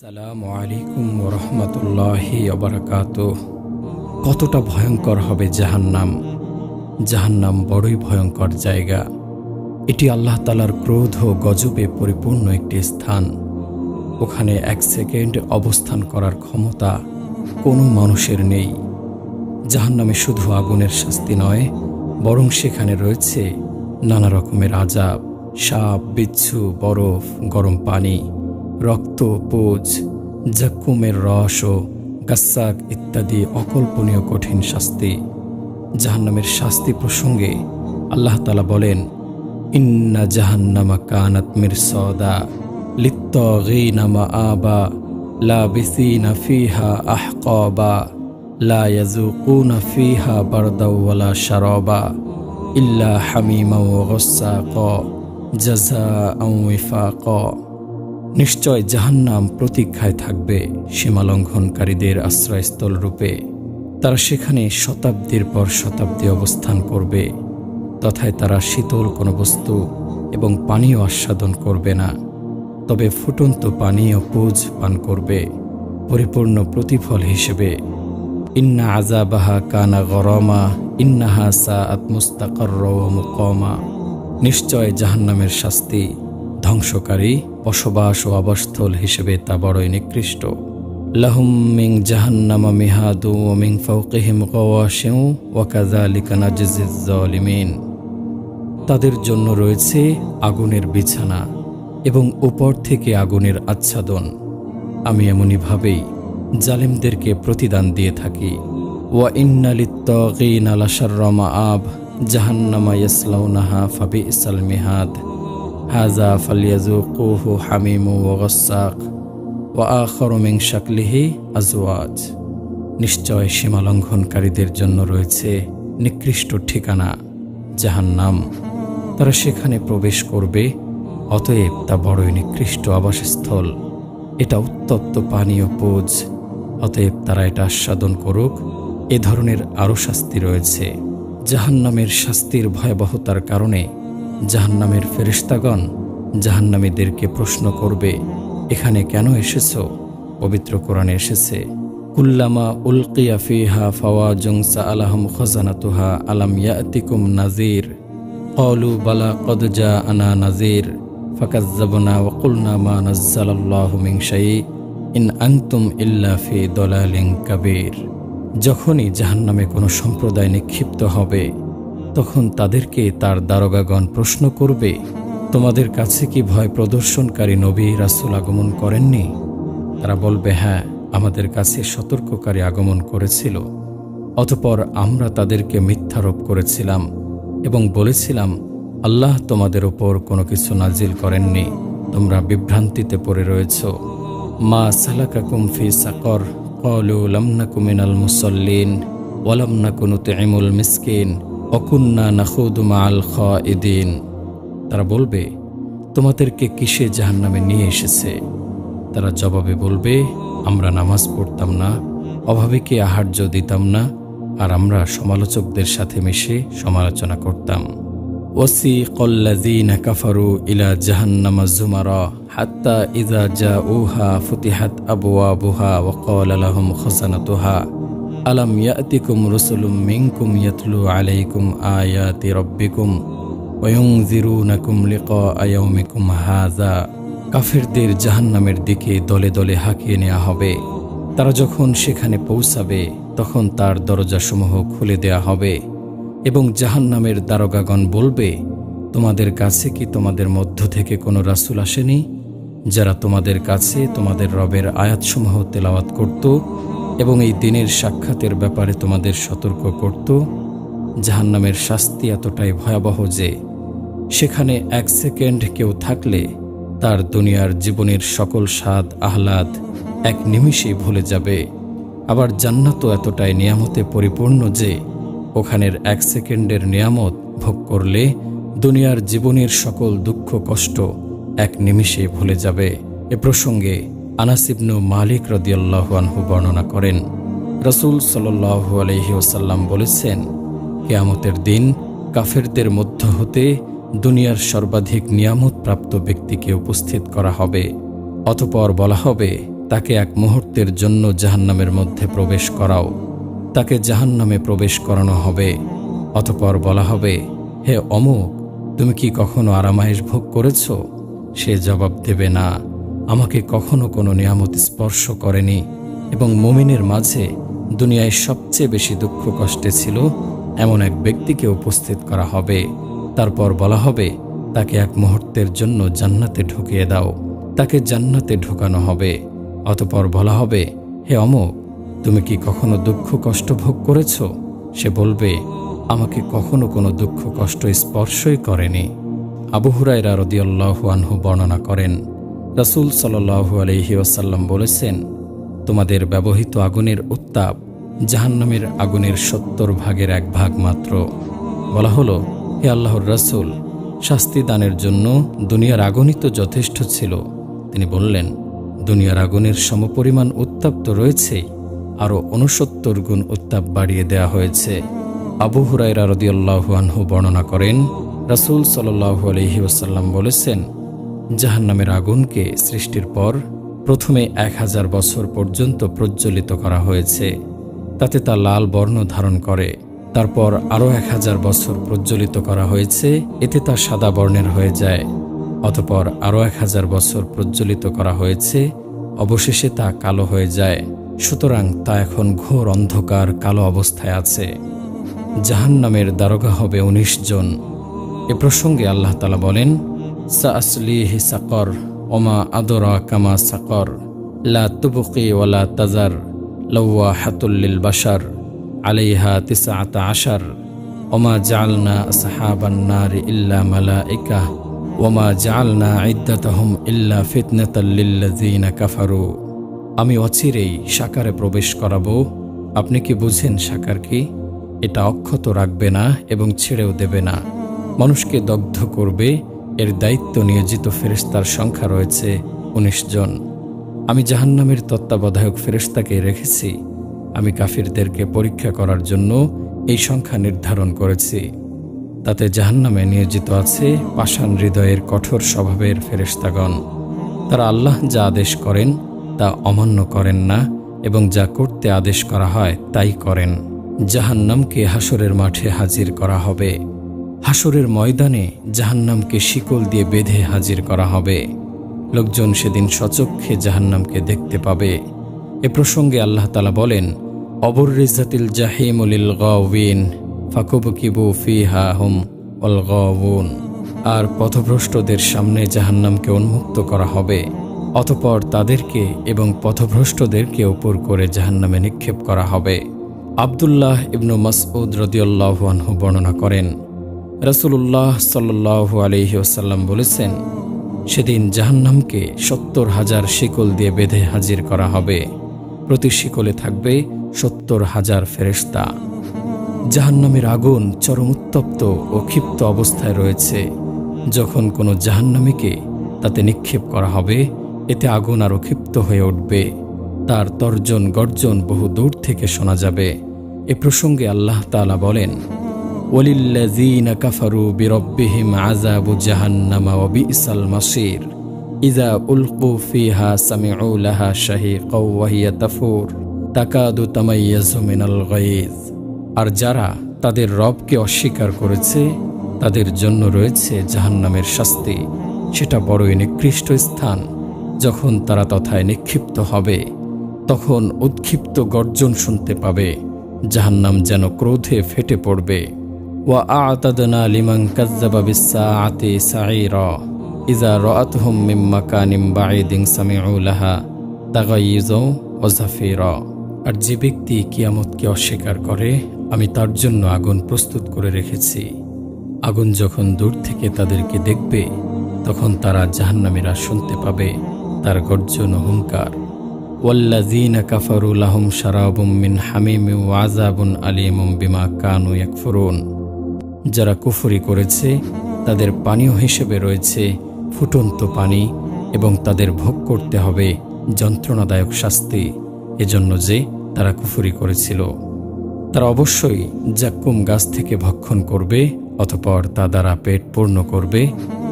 আসসালামু আলাইকুম ওয়া রাহমাতুল্লাহি ওয়া বারাকাতুহু। কতটা ভয়ঙ্কর হবে জাহান্নাম। জাহান্নাম বড়ই ভয়ঙ্কর জায়গা। এটি আল্লাহ তাআলার ক্রোধ ও গজবে পরিপূর্ণ একটি স্থান। ওখানে এক সেকেন্ড অবস্থান করার ক্ষমতা কোনো মানুষের নেই। জাহান্নামে শুধু আগুনের শাস্তি নয়, বরং সেখানে রয়েছে নানা রকমের আযাব, সাপ, বিচ্ছু, বরফ, গরম পানি, রক্ত, পোজ, জাক্কুমের রস ও গাস্সাক ইত্যাদি অকল্পনীয় কঠিন শাস্তি। জাহান্নামের শাস্তি প্রসঙ্গে আল্লাহ তাআলা বলেন, ইন্না জাহান্নামা কানাত মিরসাদা লিত্তাগীনা মাআবা লাবিসিনা ফিহা আহকাবা লা ইয়াযুকুনা ফিহা বারদাও ওয়ালা শারাবা ইল্লা হামিমা ওয়া গাসসাকা জাযাআন ওয়িফাকা। নিশ্চয় জাহান্নাম প্রতীক্ষায় থাকবে সীমালঙ্ঘনকারীদের আশ্রয়স্থল রূপে। তারা সেখানে শতাব্দীর পর শতাব্দী অবস্থান করবে, তথায় তারা শীতল কোনো বস্তু এবং পানীয় আস্বাদন করবে না, তবে ফুটন্ত পানি ও পুজ পান করবে পরিপূর্ণ প্রতিফল হিসেবে। ইন্না আযাবাহা কানা গরামা ইন্নাহা সাআত মুস্তাকাররা ওয়া মুকামা। নিশ্চয় জাহান্নামের শাস্তি ধ্বংসকারী, বসবাস ও আবাসস্থল হিসেবে তা বড়ই নিকৃষ্ট। লাহুম মিন জাহান্নামা মিহাদু ওয়া মিন ফাওকিহিম গাওয়াশিউ ওয়া কাযালিকা নাজজিজ জালিমিন। তাদের জন্য রয়েছে আগুনের বিছানা এবং উপর থেকে আগুনের আচ্ছাদন। আমি এমনিভাবেই জালিমদেরকে প্রতিদান দিয়ে থাকি। ওয়া ইন্না লিত্তাগীনা লাশাররা মাআব জাহান্নামা ইয়াসলাউনাহা ফাবিসাল মিহাদ হাযা ফালইয়াযুকুহু হামিমু ওয়া গাসসাক ওয়া আখারু মিন শাকলিহি আজওয়াজ। নিশ্চয় সীমালঙ্ঘনকারীদের জন্য রয়েছে নিকৃষ্ট ঠিকানা জাহান্নাম। তারা সেখানে প্রবেশ করবে, অতএব তা বড়ই নিকৃষ্ট আবাসস্থল। এটা উত্তপ্ত পানি ও পোজ, অতএব তারা এটা আস্বাদন করুক। এ ধরনের আরও শাস্তি রয়েছে। জাহান্নামের শাস্তির ভয়াবহতার কারণে জাহান্নামের ফেরেশতাগণ জাহান্নামীদেরকে প্রশ্ন করবে, এখানে কেন এসেছো? পবিত্র কোরআনে এসেছে, কুল্লামা উলকিয়া ফিহা ফাওয়াজুন সাআলাহুম খাজানাতুহা আলাম ইয়াতিকুম নাযীর ক্বালু বালা ক্বাদ জাআনা নাযীর ফাকাযযাবনা ওয়া কুলনা মা নাযালাল্লাহু মিন শাই ইন আনতুম ইল্লা ফি দালালিন কাবীর। যখনই জাহান্নামে কোনো সম্প্রদায় নিক্ষিপ্ত হবে, তখন তাদেরকে তার দারোগাগণ প্রশ্ন করবে, তোমাদের কাছে কি ভয় প্রদর্শনকারী নবী রাসূল আগমন করেননি? তারা বলবে, হ্যাঁ, আমাদের কাছে সতর্ককারী আগমন করেছিল। অতঃপর আমরা তাদেরকে মিথ্যারোপ করেছিলাম এবং বলেছিলাম, আল্লাহ তোমাদের উপর কোনো কিছু নাজিল করেননি, তোমরা বিভ্রান্তিতে পড়ে রয়েছ। মা সালাকাকুম ফি সাকর ক্বালু লাম নাকু মিনাল মুসাল্লিন ওয়া লাম নাকু নুতঈমুল মিসকিন ওয়া কুন্না নাখুদু মাআল খাইদিন। তারা বলবে, তোমাদেরকে কিসে জাহান্নামে নিয়ে এসেছে? তারা জবাবে বলবে, আমরা নামাজ পড়তাম না, অভাবীকে আহার্য দিতাম না, আর আমরা সমালোচকদের সাথে মিশে সমালোচনা করতাম। ওয়াসিকাল্লাযীনা কাফারু ইলা জাহান্নামা যুমারা হাত্তা ইযা জাউহা ফুতিহাত আবওয়াবুহা ওয়া ক্বালা লাহুম খাযানাতুহা আলাম ইয়াতিকুম রাসূলুম মিনকুম ইয়াতলু আলাইকুম আয়াতি রাব্বিকুম ওয়া ইউনযিরুনাকুম লিকা ইয়াউমিকুম হাযা। কাফেরদের জাহান্নামের দিকে দলে দলে হাঁকিয়ে নেওয়া হবে। তারা যখন সেখানে পৌঁছাবে, তখন তার দরজাসমূহ খুলে দেয়া হবে এবং জাহান্নামের দারোগাগণ বলবে, তোমাদের কাছে কি তোমাদের মধ্য থেকে কোনো রাসূল আসেনি, যারা তোমাদের কাছে তোমাদের রবের আয়াতসমূহ তেলাওয়াত করত এবং এই দিনের সাক্ষাতের ব্যাপারে তোমাদের সতর্ক করত? জাহান্নামের শাস্তি এতটাই ভয়াবহ যে সেখানে এক সেকেন্ড কেউ থাকলে তার দুনিয়ার জীবনের সকল স্বাদ আহ্লাদ এক নিমিষেই ভুলে যাবে। আবার জান্নাতও এতটাই নিয়ামতে পরিপূর্ণ যে ওখানের এক সেকেন্ডের নিয়ামত ভোগ করলে দুনিয়ার জীবনের সকল দুঃখ কষ্ট এক নিমিষে ভুলে যাবে। এ প্রসঙ্গে আনাস ইবনু মালিক রাদিয়াল্লাহু আনহু বর্ণনা করেন, রাসূল সাল্লাল্লাহু আলাইহি ওয়াসাল্লাম বলেছেন, কিয়ামতের দিন কাফেরদের মধ্য হতে দুনিয়ার সর্বাধিক নিয়ামত প্রাপ্ত ব্যক্তিকে উপস্থিত করা হবে। অতঃপর বলা হবে, তাকে এক মুহূর্তের জন্য জাহান্নামের মধ্যে প্রবেশ করাও। তাকে জাহান্নামে প্রবেশ করানো হবে। অতঃপর বলা হবে, হে অমুক, তুমি কি কখনো আরামায়েশ ভোগ করেছ? সে জবাব দেবে, না, আমাকে কখনো কোনো নিয়ামত স্পর্শ করেনি। এবং মুমিনের মাঝে দুনিয়ায় সবচেয়ে বেশি দুঃখ কষ্টে ছিল এমন এক ব্যক্তিকে উপস্থিত করা হবে। তারপর বলা হবে, তাকে এক মুহূর্তের জন্য জান্নাতে ঢুকিয়ে দাও। তাকে জান্নাতে ঢোকানো হবে। অতঃপর বলা হবে, হে অমুক, তুমি কি কখনো দুঃখ কষ্ট ভোগ করেছ? সে বলবে, আমাকে কখনো কোনো দুঃখ কষ্ট স্পর্শই করেনি। আবু হুরায়রা রাদিয়াল্লাহু আনহু বর্ণনা করেন, রাসূল সাল্লাল্লাহু আলাইহি ওয়াসাল্লাম বলেছেন, তোমাদের ব্যবহৃত আগুনের উত্তাপ জাহান্নামের আগুনের 70 ভাগের 1 ভাগ মাত্র। বলা হলো, হে আল্লাহর রাসূল, শাস্তি দানের জন্য দুনিয়ার আগুনই তো যথেষ্ট ছিল। তিনি বললেন, দুনিয়ার আগুনের সমপরিমাণ উত্তাপ তো রয়েছেই, আরও 69 গুণ উত্তাপ বাড়িয়ে দেয়া হয়েছে। আবু হুরায়রা রাদিয়াল্লাহু আনহু বর্ণনা করেন, রাসূল সাল্লাল্লাহু আলাইহি ওয়াসাল্লাম বলেছেন, জাহান্নামের আগুনকে সৃষ্টির পর প্রথমে 1000 বছর পর্যন্ত প্রজ্বলিত করা হয়েছে। তাতে তা লাল বর্ণ ধারণ করে। তারপর আরও 1000 বছর প্রজ্বলিত করা হয়েছে, এতে তা সাদা বর্ণের হয়ে যায়। অতঃপর আরও 1000 বছর প্রজ্বলিত করা হয়েছে, অবশেষে তা কালো হয়ে যায়। সুতরাং তা এখন ঘোর অন্ধকার কালো অবস্থায় আছে। জাহান্নামের দারোগা হবে 19 জন। এ প্রসঙ্গে আল্লাহ তাআলা বলেন, সাআসলিহি সাকর ওমা আদরাকা মা সাকর লা তুবকি ওয়ালা তাজার লাওয়াহাতুল লিল বাশার আলাইহা 19 ওমা জাআলনা আসহাবান নারি ইল্লা মালাইকা ওমা জাআলনা ইদ্দাতাহুম ইল্লা ফিতনাতাল লিল্লাযিনা কাফারু। আমি অচিরেই সাকারে প্রবেশ করাবো। আপনি কি বুঝেন সাকার কি? এটা অক্ষত রাখবে না এবং ছেড়েও দেবে না, মানুষকে দগ্ধ করবে। এর দায়িত্ব নিয়োজিত ফেরেশতার সংখ্যা রয়েছে 19 জন। আমি জাহান্নামের তত্ত্বাবধায়ক ফেরেশতাকে রেখেছি। আমি কাফিরদেরকে পরীক্ষা করার জন্য এই সংখ্যা নির্ধারণ করেছি। তাতে জাহান্নামে নিয়োজিত আছে পাষাণ হৃদয়ের কঠোর স্বভাবের ফেরেশতাগণ। তারা আল্লাহ যা আদেশ করেন তা অমান্য করেন না এবং যা করতে আদেশ করা হয় তাই করেন। জাহান্নামকে হাসরের মাঠে হাজির করা হবে। হাসরের ময়দানে জাহান্নামকে শিকল দিয়ে বেঁধে হাজির করা হবে। লোকজন সেদিন সচক্ষে জাহান্নামকে দেখতে পাবে। এ প্রসঙ্গে আল্লাহ তাআলা বলেন, অবররিজাতিল জাহিমু লিল গাওয়িন ফাকুবকিবু ফিহা হুম ওয়াল গাওয়ুন। আর পথভ্রষ্টদের সামনে জাহান্নামকে উন্মুক্ত করা হবে। অতঃপর তাদেরকে এবং পথভ্রষ্টদেরকে উপর করে জাহান্নামে নিক্ষেপ করা হবে। আব্দুল্লাহ ইবনু মাসউদ রাদিয়াল্লাহু আনহু বর্ণনা করেন, রাসূলুল্লাহ সাল্লাল্লাহু আলাইহি ওয়াসাল্লাম বলেছেন, সেদিন জাহান্নামকে 70,000 শিকল দিয়ে বেঁধে হাজির করা হবে। প্রতি শিকলে থাকবে 70,000 ফেরেশতা। জাহান্নামের আগুন চরম উত্তপ্ত ও ক্ষিপ্ত অবস্থায় রয়েছে। যখন কোনো জাহান্নামীকে তাতে নিক্ষেপ করা হবে, এতে আগুন আরও ক্ষিপ্ত হয়ে উঠবে। তার তর্জন গর্জন বহু দূর থেকে শোনা যাবে। এ প্রসঙ্গে আল্লাহ তাআলা বলেন, ওয়ালিল্লাযীনা কাফারু বিরাব্বিহিম আযাবু জাহান্নামা ওয়া বি'সাল মাসীর ইযা উলকু ফিহা সামিউ লাহা শাহীকাও ওয়া হিয়া তাফুর তাকাদু তামাইয়াজু মিনাল গায়জ। আর যারা তাদের রবকে অস্বীকার করেছে তাদের জন্য রয়েছে জাহান্নামের শাস্তি। সেটা বড়ই নিকৃষ্ট স্থান। যখন তারা তথায় নিক্ষিপ্ত হবে, তখন উৎক্ষিপ্ত গর্জন শুনতে পাবে। জাহান্নাম যেন ক্রোধে ফেটে পড়বে। ওয়া আ'তাদনা লিমান কাযযাবা বিস-সাআতি সাঈরা ইযা রাআতহুম মিন মাকানিন বাঈদিন সামিউ লাহা তাগাইয়ুযা ওয়া জাফীরা। আর যে ব্যক্তি কিয়ামতকে অস্বীকার করে, আমি তার জন্য আগুন প্রস্তুত করে রেখেছি। আগুন যখন দূর থেকে তাদেরকে দেখবে, তখন তারা জাহান্নামীরা শুনতে পাবে তার গর্জন ও হুঙ্কার। ওয়াল্লাযীনা কাফারু লাহুম শারাবুম মিন হামিমিন ওয়া আযাবুন আলীমুম বিমা কানু ইয়াকফুরুন। যারা কুফরি করেছে তাদের পানীয় হিসেবে রয়েছে ফুটন্ত পানি এবং তাদের ভোগ করতে হবে যন্ত্রণাদায়ক শাস্তি, এজন্য যে তারা কুফরি করেছিল। তারা অবশ্যই জাক্কুম গাছ থেকে ভক্ষণ করবে, অতঃপর তা দ্বারা পেট পূর্ণ করবে,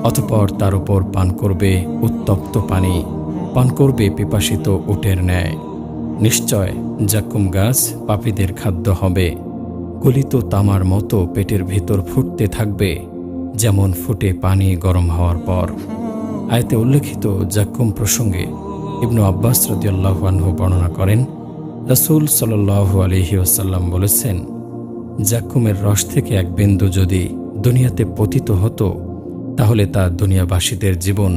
অতঃপর তার উপর পান করবে উত্তপ্ত পানি। পান করবে পিপাসিত উটের ন্যায়। নিশ্চয় জাক্কুম গাছ পাপীদের খাদ্য হবে। গলিত তামার মতো পেটের ভিতর ফুটতে থাকবে, যেমন ফুটে পানি গরম হওয়ার পর। আয়াতে উল্লেখিত জাক্কুম প্রসঙ্গে ইবনু আব্বাস রাদিয়াল্লাহু আনহু বর্ণনা করেন, রাসূল সাল্লাল্লাহু আলাইহি ওয়াসাল্লাম বলেছেন, জাক্কুমের রস থেকে এক বিন্দু যদি দুনিয়াতে পতিত হতো, তাহলে তা দুনিয়াবাসীদের জীবন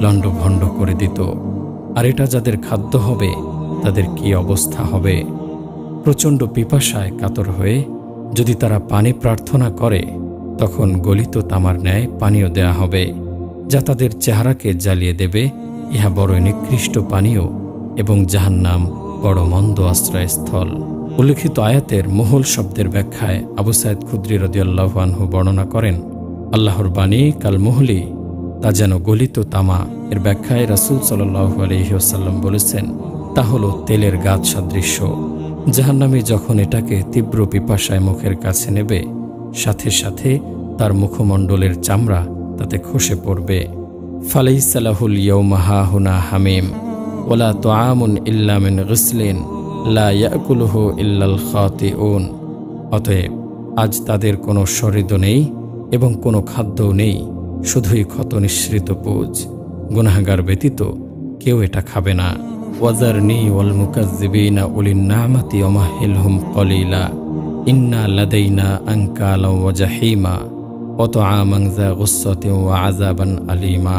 লণ্ডভণ্ড করে দিত। আর এটা যাদের খাদ্য হবে, তাদের কি অবস্থা হবে? প্রচণ্ড পিপাসায় কাতর হয়ে যদি তারা পানি প্রার্থনা করে, তখন গলিত তামার ন্যায় পানীয় দেয়া হবে, যা তাদের চেহারাকে জ্বালিয়ে দেবে। ইহা বড় নিকৃষ্ট পানীয় এবং জাহান্নাম বড় মন্দ আশ্রয়স্থল। উল্লিখিত আয়াতের মুহুল শব্দের ব্যাখ্যায় আবু সাঈদ খুদরি রাদিয়াল্লাহু আনহু বর্ণনা করেন, আল্লাহর বাণী কাল মুহলি, তা যেন গলিত তামা। এর ব্যাখ্যায় রাসূল সাল্লাল্লাহু আলাইহি ওয়াসাল্লাম বলেছেন, তা হলো তেলের গাছ সাদৃশ্য। জাহান্নামী যখন এটাকে তীব্র পিপাসায় মুখের কাছে নেবে, সাথে সাথে তার মুখমণ্ডলের চামড়া তাতে খসে পড়বে। ফালাইসা লাহুল ইয়াওমা হাহুনা হামিম ওয়ালা তুআমুন ইল্লা মিন গিসলিন লা ইয়াকুলুহু ইল্লাল খাতিউন। অতএব আজ তাদের কোনো শরিদ নেই এবং কোনো খাদ্যও নেই, শুধুই ক্ষত নিঃসৃত পুজ। গুনাহগার ব্যতীত কেউ এটা খাবে না। ওয়াজারনি ওয়াল মুকাজ্জিবিনা উলিন নামাতি ওয়ামাহিলহুম কলিলা ইন্না লাদাইনা আনকালা ওয়া জাহিমা ওয়া তুআমান যা গুসসাতিন ওয়া আযাবান আলিমা।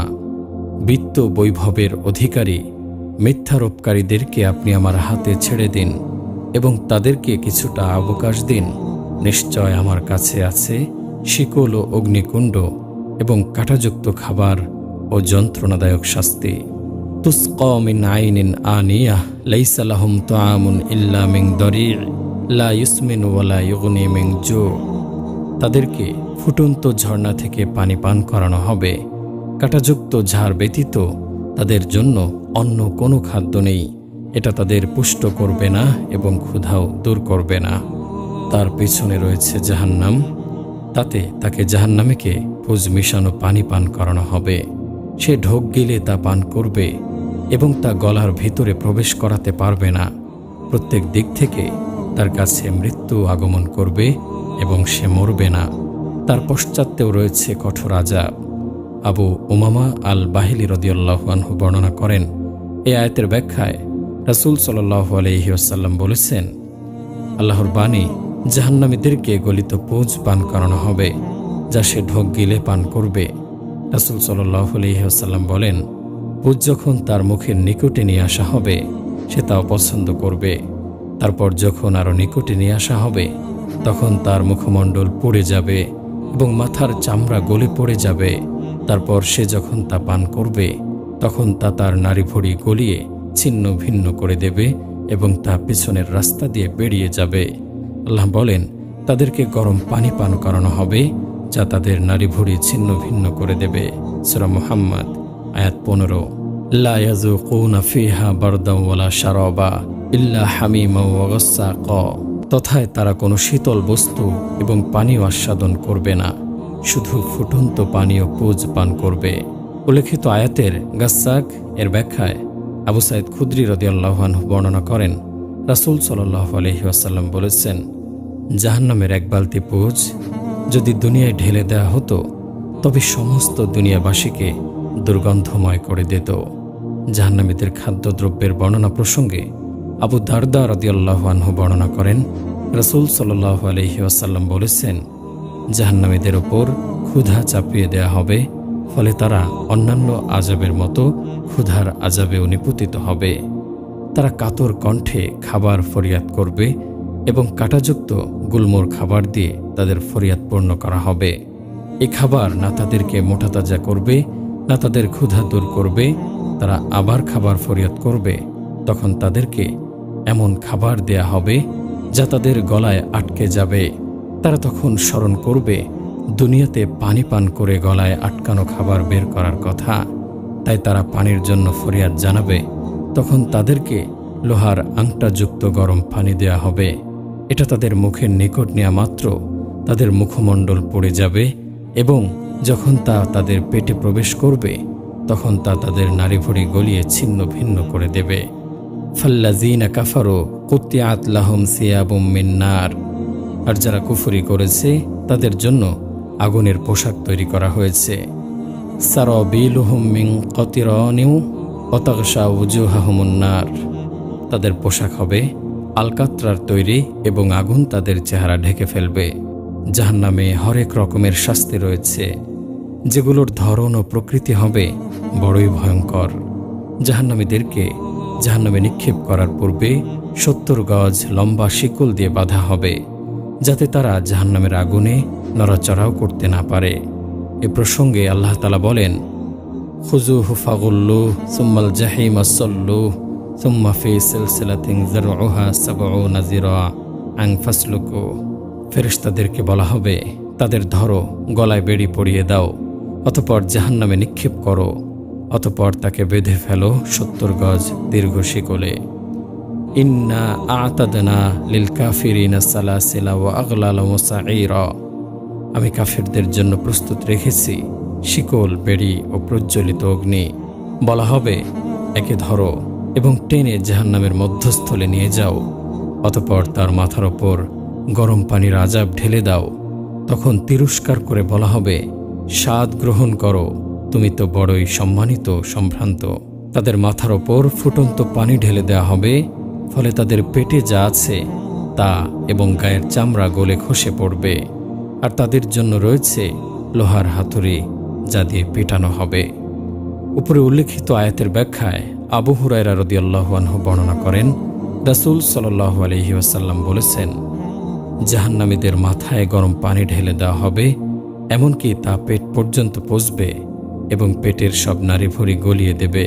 বিত্ত বৈভবের অধিকারী মিথ্যারোপকারীদেরকে আপনি আমার হাতে ছেড়ে দিন এবং তাদেরকে কিছুটা অবকাশ দিন। নিশ্চয় আমার কাছে আছে শিকল ও অগ্নিকুণ্ড এবং কাঁটাযুক্ত খাবার ও যন্ত্রণাদায়ক শাস্তি। তুসকা মিন আইনিন আনিয়াহ লাইসা লাহুম তুআমুন ইল্লা মিন দরি' লা ইউসমিনু ওয়া লা ইউগনি মিন জু'। তাদেরকে ফুটন্ত ঝর্ণা থেকে পানি পান করানো হবে। কাঁটাযুক্ত ঝাড় ব্যতীত তাদের জন্য অন্য কোনো খাদ্য নেই। এটা তাদের পুষ্ট করবে না এবং ক্ষুধাও দূর করবে না। তার পেছনে রয়েছে জাহান্নাম, তাতে তাকে জাহান্নামীকে পুজ মিশানো পানি পান করানো হবে। সে ঢোক গিলে তা পান করবে এবং তা গলার ভিতরে প্রবেশ করাতে পারবে না। প্রত্যেক দিক থেকে তার কাছে মৃত্যু আগমন করবে এবং সে মরবে না। তার পশ্চাতেও রয়েছে কঠোর আযাব। আবু উমামা আল বাহিলি রাদিয়াল্লাহু আনহু বর্ণনা করেন, এই আয়াতের ব্যাখ্যায় রাসূল সাল্লাল্লাহু আলাইহি ওয়াসাল্লাম বলেছেন, আল্লাহর বাণী, জাহান্নামীদেরকে গলিত পুজ পান করানো হবে, যা সে ঢোক গিলে পান করবে। রাসূল সাল্লাল্লাহু আলাইহি ওয়াসাল্লাম বলেন, পুজ যখন তার মুখের নিকটে নিয়ে আসা হবে, সে তা অপছন্দ করবে। তারপর যখন আরও নিকটে নিয়ে আসা হবে, তখন তার মুখমণ্ডল পুড়ে যাবে এবং মাথার চামড়া গলে পড়ে যাবে। তারপর সে যখন তা পান করবে, তখন তা তার নাড়িভুড়ি গলিয়ে ছিন্ন ভিন্ন করে দেবে এবং তা পিছনের রাস্তা দিয়ে বেরিয়ে যাবে। আল্লাহ বলেন, তাদেরকে গরম পানি পান করানো হবে, যা তাদের নাড়িভুড়ি ছিন্ন ভিন্ন করে দেবে। সূরা মুহাম্মদ আয়াত 15। লা ইয়াযুকুনা ফিহা বারদান ওয়ালা শারাবা ইল্লা হামিমান ওয়া গাসসাকা। তথায় তারা কোনো শীতল বস্তু এবং পানীয় আস্বাদন করবে না, শুধু ফুটন্ত পানীয় পুজ পান করবে। উল্লেখিত আয়াতের গাসসাক এর ব্যাখ্যায় আবু সাঈদ খুদরি রাদিয়াল্লাহু আনহু বর্ণনা করেন, রাসূল সাল্লাল্লাহু আলাইহি ওয়াসাল্লাম বলেছেন, জাহান্নামের এক বালতি পুজ যদি দুনিয়ায় ঢেলে দেওয়া হতো, তবে সমস্ত দুনিয়াবাসীকে দুর্গন্ধময় করে দিত। জাহান্নামীদের খাদ্যদ্রব্যের বর্ণনা প্রসঙ্গে আবু দারদা রাদিয়াল্লাহু আনহু বর্ণনা করেন, রাসূল সাল্লাল্লাহু আলাইহি ওয়াসাল্লাম বলেছেন, জাহান্নামীদের ওপর ক্ষুধা চাপিয়ে দেয়া হবে, ফলে তারা অন্যান্য আযাবের মতো ক্ষুধার আযাবেও নিপতিত হবে। তারা কাতর কণ্ঠে খাবার ফরিয়াদ করবে এবং কাঁটাযুক্ত গুলমোর খাবার দিয়ে তাদের ফরিয়াদ পূর্ণ করা হবে। এই খাবার না তাদেরকে মোটাতাজা করবে, না তাদের ক্ষুধা দূর করবে। তারা আবার খাবার ফরিয়াদ করবে, তখন তাদেরকে এমন খাবার দেয়া হবে যা তাদের গলায় আটকে যাবে। তারা তখন স্মরণ করবে দুনিয়াতে পানি পান করে গলায় আটকানো খাবার বের করার কথা, তাই তারা পানির জন্য ফরিয়াদ জানাবে। তখন তাদেরকে লোহার আংটাযুক্ত গরম পানি দেয়া হবে। এটা তাদের মুখের নিকট নেওয়া মাত্র তাদের মুখমণ্ডল পড়ে যাবে এবং যখন তা তাদের পেটে প্রবেশ করবে, তখন তা তাদের নাড়িভুড়ি গলিয়ে ছিন্ন ভিন্ন করে দেবে। ফাল্লাযীনা কাফারু কুত্তিআত লাহুম সিয়াবুম মিন নার, আর যারা কুফরি করেছে তাদের জন্য আগুনের পোশাক তৈরি করা হয়েছে। সারাবিলুহুম মিন কতিরানিউ ওয়া তাগশা উজুহাহুমুন নার, তাদের পোশাক হবে আলকাত্রার তৈরি এবং আগুন তাদের চেহারা ঢেকে ফেলবে। জাহান্নামে হরেক রকমের শাস্তি রয়েছে, যেগুলোর ধরন ও প্রকৃতি হবে বড়ই ভয়ঙ্কর। জাহান্নামীদেরকে জাহান্নামে নিক্ষেপ করার পূর্বে 70 গজ লম্বা শিকল দিয়ে বাঁধা হবে, যাতে তারা জাহান্নামের আগুনে নড়াচড়াও করতে না পারে। এ প্রসঙ্গে আল্লাহ তাআলা বলেন, খুযুহু ফাগুল্লুহু সুম্মাল জাহিমা সাল্লুহু সুম্মা ফি সিলসিলাতিন যারউহা 70 যিরাআন ফাসলুকুহু। ফেরেশতাদেরকে বলা হবে, তাদের ধরো, গলায় বেড়ি পরিয়ে দাও, অতঃপর জাহান্নামে নিক্ষেপ করো, অতঃপর তাকে বেঁধে ফেলো 70 গজ দীর্ঘ শিকলে। ইন্না আ'তাদনা লিল কাফিরিনা সালাসিলা ওয়া আগলালা ওয়া সাঈরা, আমি কাফেরদের জন্য প্রস্তুত রেখেছি শিকল, বেড়ি ও প্রজ্বলিত অগ্নি। বলা হবে, একে ধরো এবং টেনে জাহান্নামের মধ্যস্থলে নিয়ে যাও, অতঃপর তার মাথার ওপর গরম পানির আযাব ঢেলে দাও। তখন তিরস্কার করে বলা হবে, স্বাদ গ্রহণ করো, তুমি তো বড়ই সম্মানিত সম্ভ্রান্ত। তাদের মাথার ওপর ফুটন্ত পানি ঢেলে দেওয়া হবে, ফলে তাদের পেটে যা আছে তা এবং গায়ের চামড়া গলে খসে পড়বে। আর তাদের জন্য রয়েছে লোহার হাতুড়ি, যা দিয়ে পেটানো হবে। উপরে উল্লেখিত আয়াতের ব্যাখ্যায় আবু হুরায়রা রাদিয়াল্লাহু আনহু বর্ণনা করেন, রাসূল সাল্লাল্লাহু আলাইহি ওয়াসাল্লাম বলেছেন, জাহান্নামীদের মাথায় গরম পানি ঢেলে দেওয়া হবে, এমনকি তা পেট পর্যন্ত পৌঁছবে এবং পেটের সব নাড়িভুড়ি গলিয়ে দেবে।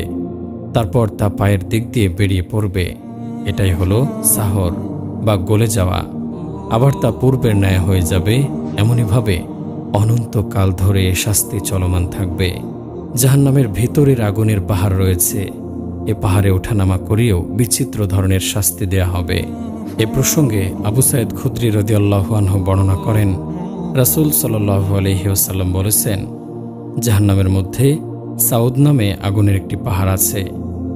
তারপর তা পায়ের দিক দিয়ে বেরিয়ে পড়বে। এটাই হলো সাহর বা গলে যাওয়া। আবার তা পূর্বের ন্যায় হয়ে যাবে। এমনইভাবে অনন্তকাল ধরে শাস্তি চলমান থাকবে। জাহান্নামের ভিতরের আগুনের পাহাড় রয়েছে। এ পাহাড়ে ওঠানামা করিয়েও বিচিত্র ধরনের শাস্তি দেয়া হবে। এ প্রসঙ্গে আবু সাঈদ খুদরি রাদিয়াল্লাহু আনহু বর্ণনা করেন, রাসূল সাল্লাল্লাহু আলাইহি ওয়াসাল্লাম বলেছেন, জাহান্নামের মধ্যে সাউদ নামে আগুনের একটি পাহাড় আছে।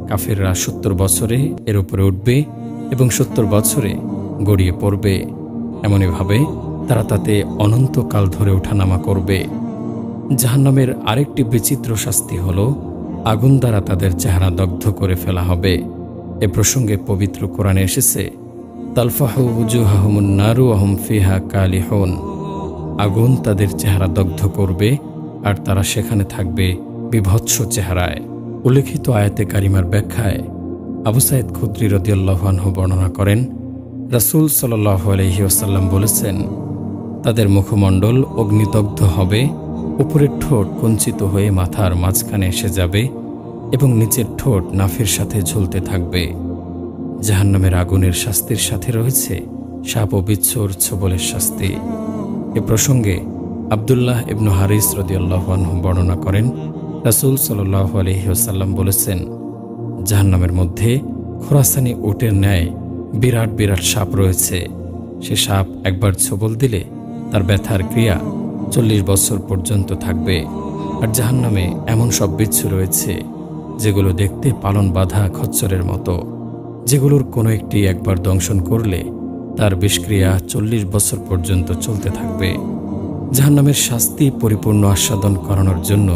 কাফিররা 70 বছরে এর উপরে উঠবে এবং 70 বছরে গড়িয়ে পড়বে। এমনইভাবে তারা তাতে অনন্তকাল ধরে ওঠানামা করবে। জাহান্নামের আরেকটি বিচিত্র শাস্তি হল আগুন দ্বারা তাদের চেহারা দগ্ধ করে ফেলা হবে। এ প্রসঙ্গে পবিত্র কোরআনে এসেছে, তালফাহু উজুহাহুমুন নারু ওয়া হুম ফিহা কালিহুন, আগুন তাদের চেহারা দগ্ধ করবে আর তারা সেখানে থাকবে বিভৎস চেহারায়। উল্লেখিত আয়াতে কারিমার ব্যাখ্যায় আবু সাঈদ খুদরি রাদিয়াল্লাহু আনহু বর্ণনা করেন, রাসূল সাল্লাল্লাহু আলাইহি ওয়াসাল্লাম বলেছেন, তাদের মুখমণ্ডল অগ্নিদগ্ধ হবে, উপরের ঠোঁট কুঞ্চিত হয়ে মাথার মাঝখানে এসে যাবে এবং নিচের ঠোঁট নাফের সাথে ঝুলতে থাকবে। জাহান্নামের আগুনের শাস্তির সাথে রয়েছে সাপ ও বিচ্ছুর ছোবলের শাস্তি। এ প্রসঙ্গে আব্দুল্লাহ ইবনু হারিস রাদিয়াল্লাহু আনহু বর্ণনা করেন, রাসূল সাল্লাল্লাহু আলাইহি ওয়াসাল্লাম বলেছেন, জাহান্নামের মধ্যে খোরাসানি উটের ন্যায় বিরাট বিরাট সাপ রয়েছে। সে সাপ একবার ছোবল দিলে তার ব্যথার ক্রিয়া 40 বছর পর্যন্ত থাকবে। আর জাহান্নামে এমন সব বিচ্ছু রয়েছে যেগুলো দেখতে পালন বাঁধা খচ্চরের মতো, যেগুলোর কোনো একটি একবার দংশন করলে তার বিষক্রিয়া 40 বছর পর্যন্ত চলতে থাকবে। জাহান্নামের শাস্তি পরিপূর্ণ আস্বাদন করানোর জন্য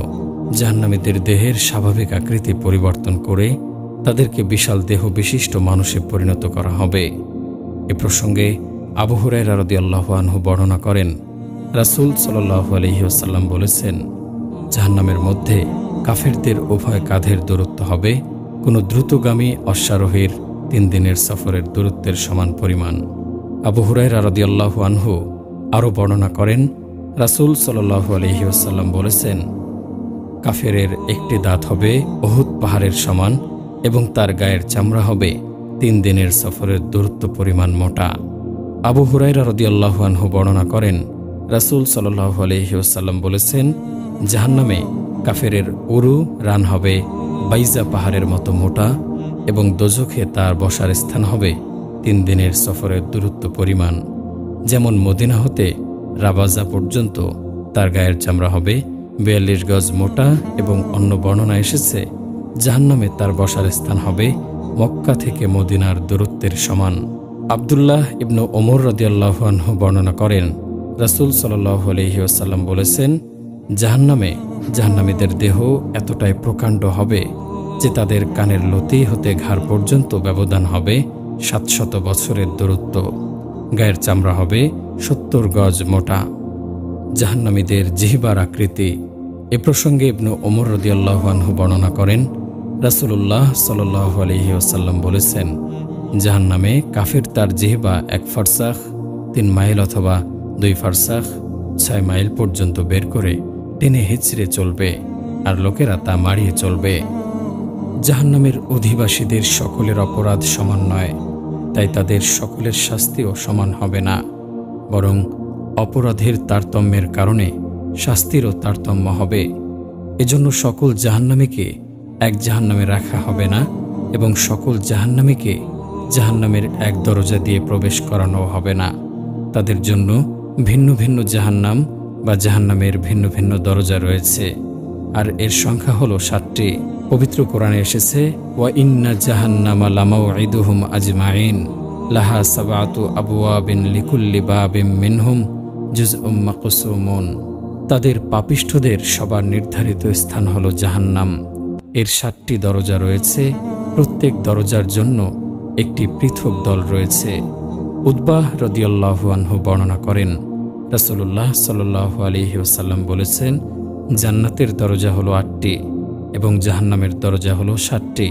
জাহান্নামীদের দেহের স্বাভাবিক আকৃতি পরিবর্তন করে তাদেরকে বিশাল দেহ বিশিষ্ট মানুষে পরিণত করা হবে। এ প্রসঙ্গে আবু হুরায়রা রাদিয়াল্লাহু আনহু বর্ণনা করেন, রাসূল সাল্লাল্লাহু আলাইহি ওয়াসাল্লাম বলেছেন, জাহান্নামের মধ্যে কাফেরদের উভয় কাঁধের দূরত্ব হবে কোনো দ্রুতগামী অশ্বারোহীর 3 দিনের সফরের দূরত্বের সমান পরিমাণ। আবু হুরায়রা রাদিয়াল্লাহু আনহু আরও বর্ণনা করেন, রাসূল সাল্লাল্লাহু আলাইহি ওয়াসাল্লাম বলেছেন, কাফেরের একটি দাঁত হবে উহুদ পাহাড়ের সমান এবং তার গায়ের চামড়া হবে 3 দিনের সফরের দূরত্ব পরিমাণ মোটা। আবু হুরায়রা রাদিয়াল্লাহু আনহু বর্ণনা করেন, রাসূল সাল্লাল্লাহু আলাইহি ওয়াসাল্লাম বলেছেন, জাহান্নামে কাফেরের উরু রান হবে বাইজা পাহাড়ের মতো মোটা এবং দোজখে তার বসার স্থান হবে 3 দিনের সফরের দূরত্ব পরিমাণ। যেমন মদিনা হতে রাবাজা পর্যন্ত তার গায়ের চামড়া হবে 42 গজ মোটা, এবং অন্য বর্ণনা এসেছে জাহান্নামে তার বসার স্থান হবে মক্কা থেকে মদিনার দূরত্বের সমান। আব্দুল্লাহ ইবনু ওমর রাদিয়াল্লাহু আনহু বর্ণনা করেন, রাসূল সাল্লাল্লাহু আলাইহি ওয়াসাল্লাম বলেছেন, জাহান্নামীদের দেহ এতটাই প্রকাণ্ড হবে যে তাদের কানের লতি হতে ঘাড় পর্যন্ত ব্যবধান হবে 700 বছরের দূরত্ব। গায়ের চামড়া হবে 70 গজ মোটা। জাহান্নামীদের জিহ্বার আকৃতি। এ প্রসঙ্গে ইবনু ওমর রাদিয়াল্লাহু আনহু বর্ণনা করেন, রাসূলুল্লাহ সাল্লাল্লাহু আলাইহি ওয়াসাল্লাম বলেছেন, জাহান্নামে কাফির তার জিহ্বা 1 ফারসাখ 3 মাইল অথবা 2 ফারসাখ 6 মাইল পর্যন্ত বের করে টেনে হিচড়ে চলবে, আর লোকেরা তা মারিয়ে চলবে। জাহান্নামের অধিবাসীদের সকলের অপরাধ সমান নয়, তাই তাদের সকলের শাস্তিও সমান হবে না, বরং অপরাধের তারতম্যের কারণে শাস্তিরও তারতম্য হবে। এজন্য সকল জাহান্নামীকে এক জাহান্নামে রাখা হবে না, এবং সকল জাহান্নামীকে জাহান্নামের এক দরজা দিয়ে প্রবেশ করানো হবে না। তাদের জন্য ভিন্ন ভিন্ন জাহান্নাম বা জাহান্নামের ভিন্ন ভিন্ন দরজা রয়েছে, আর এর সংখ্যা হলো 7টি। পবিত্র কোরআনে এসেছে, ওয়া ইন্না জাহান্নামা লামাউইদুহুম আজমাইন লাহা সাবআতু আবওয়াবিন লিকুল্লি বাবিম মিনহুম জুজউম মাকসুমুন। তাদের পাপিষ্ঠদের সবার নির্ধারিত স্থান হলো জাহান্নাম। এর 7টি দরজা রয়েছে, প্রত্যেক দরজার জন্য একটি পৃথক দল রয়েছে। উতবাহ রাদিয়াল্লাহু আনহু বর্ণনা করেন, রাসূলুল্লাহ সাল্লাল্লাহু আলাইহি ওয়াসাল্লাম বলেছেন, জান্নাতের দরজা হলো 8টি এবং জাহান্নামের দরজা হলো 7টি।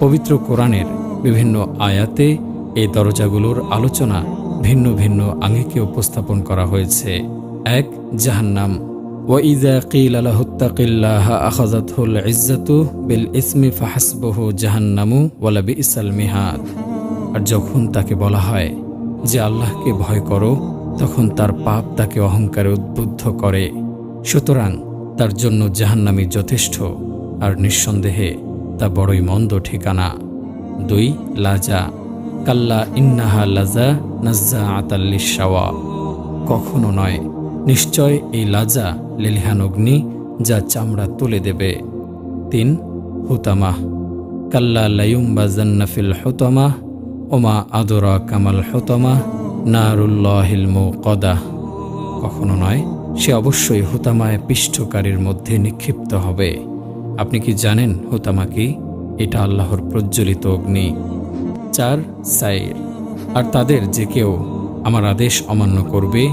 পবিত্র কোরআনের বিভিন্ন আয়াতে এই দরজাগুলোর আলোচনা ভিন্ন ভিন্ন আঙ্গিকে উপস্থাপন করা হয়েছে। 1. জাহান্নাম। ওয়াইযা কিলা লাহুত্তাকিল্লাহা আখাযাতহুল ইজ্জাতু বিল ইসমি ফাহাসবুহু জাহান্নামু ওয়ালা বিইসাল মিহাদ। আর যখন তাকে বলা হয় যে আল্লাহকে ভয় করো, তখন তার পাপ তাকে অহংকারে উদ্বুদ্ধ করে, সুতরাং তার জন্য জাহান্নামই যথেষ্ট, আর নিঃসন্দেহে তা বড়ই মন্দ ঠিকানা। 2. লাজা। কাল্লা ইন্নাহা লাজা নাজ্জাআতাল লিশ-শাওয়া। কখনো নয়, নিশ্চয় এই লাজা লেলিহান অগ্নি, যা চামড়া তুলে দেবে। 3. হুতামাহ। কাল্লা লায়ুমবাযান্না ফিল হুতামাহ ওমা আদরাকা মাল হুতামাহ নারুল্লাহিল মুকাদাহ। কখনো নয়, সে অবশ্যই হুতামায় পিষ্ঠকারীর মধ্যে নিক্ষিপ্ত হবে। আপনি কি জানেন হুতামা কি? এটা আল্লাহর প্রজ্বলিত অগ্নি। 4. সাইর। আর তাদের যে কেউ আমার আদেশ অমান্য করবে,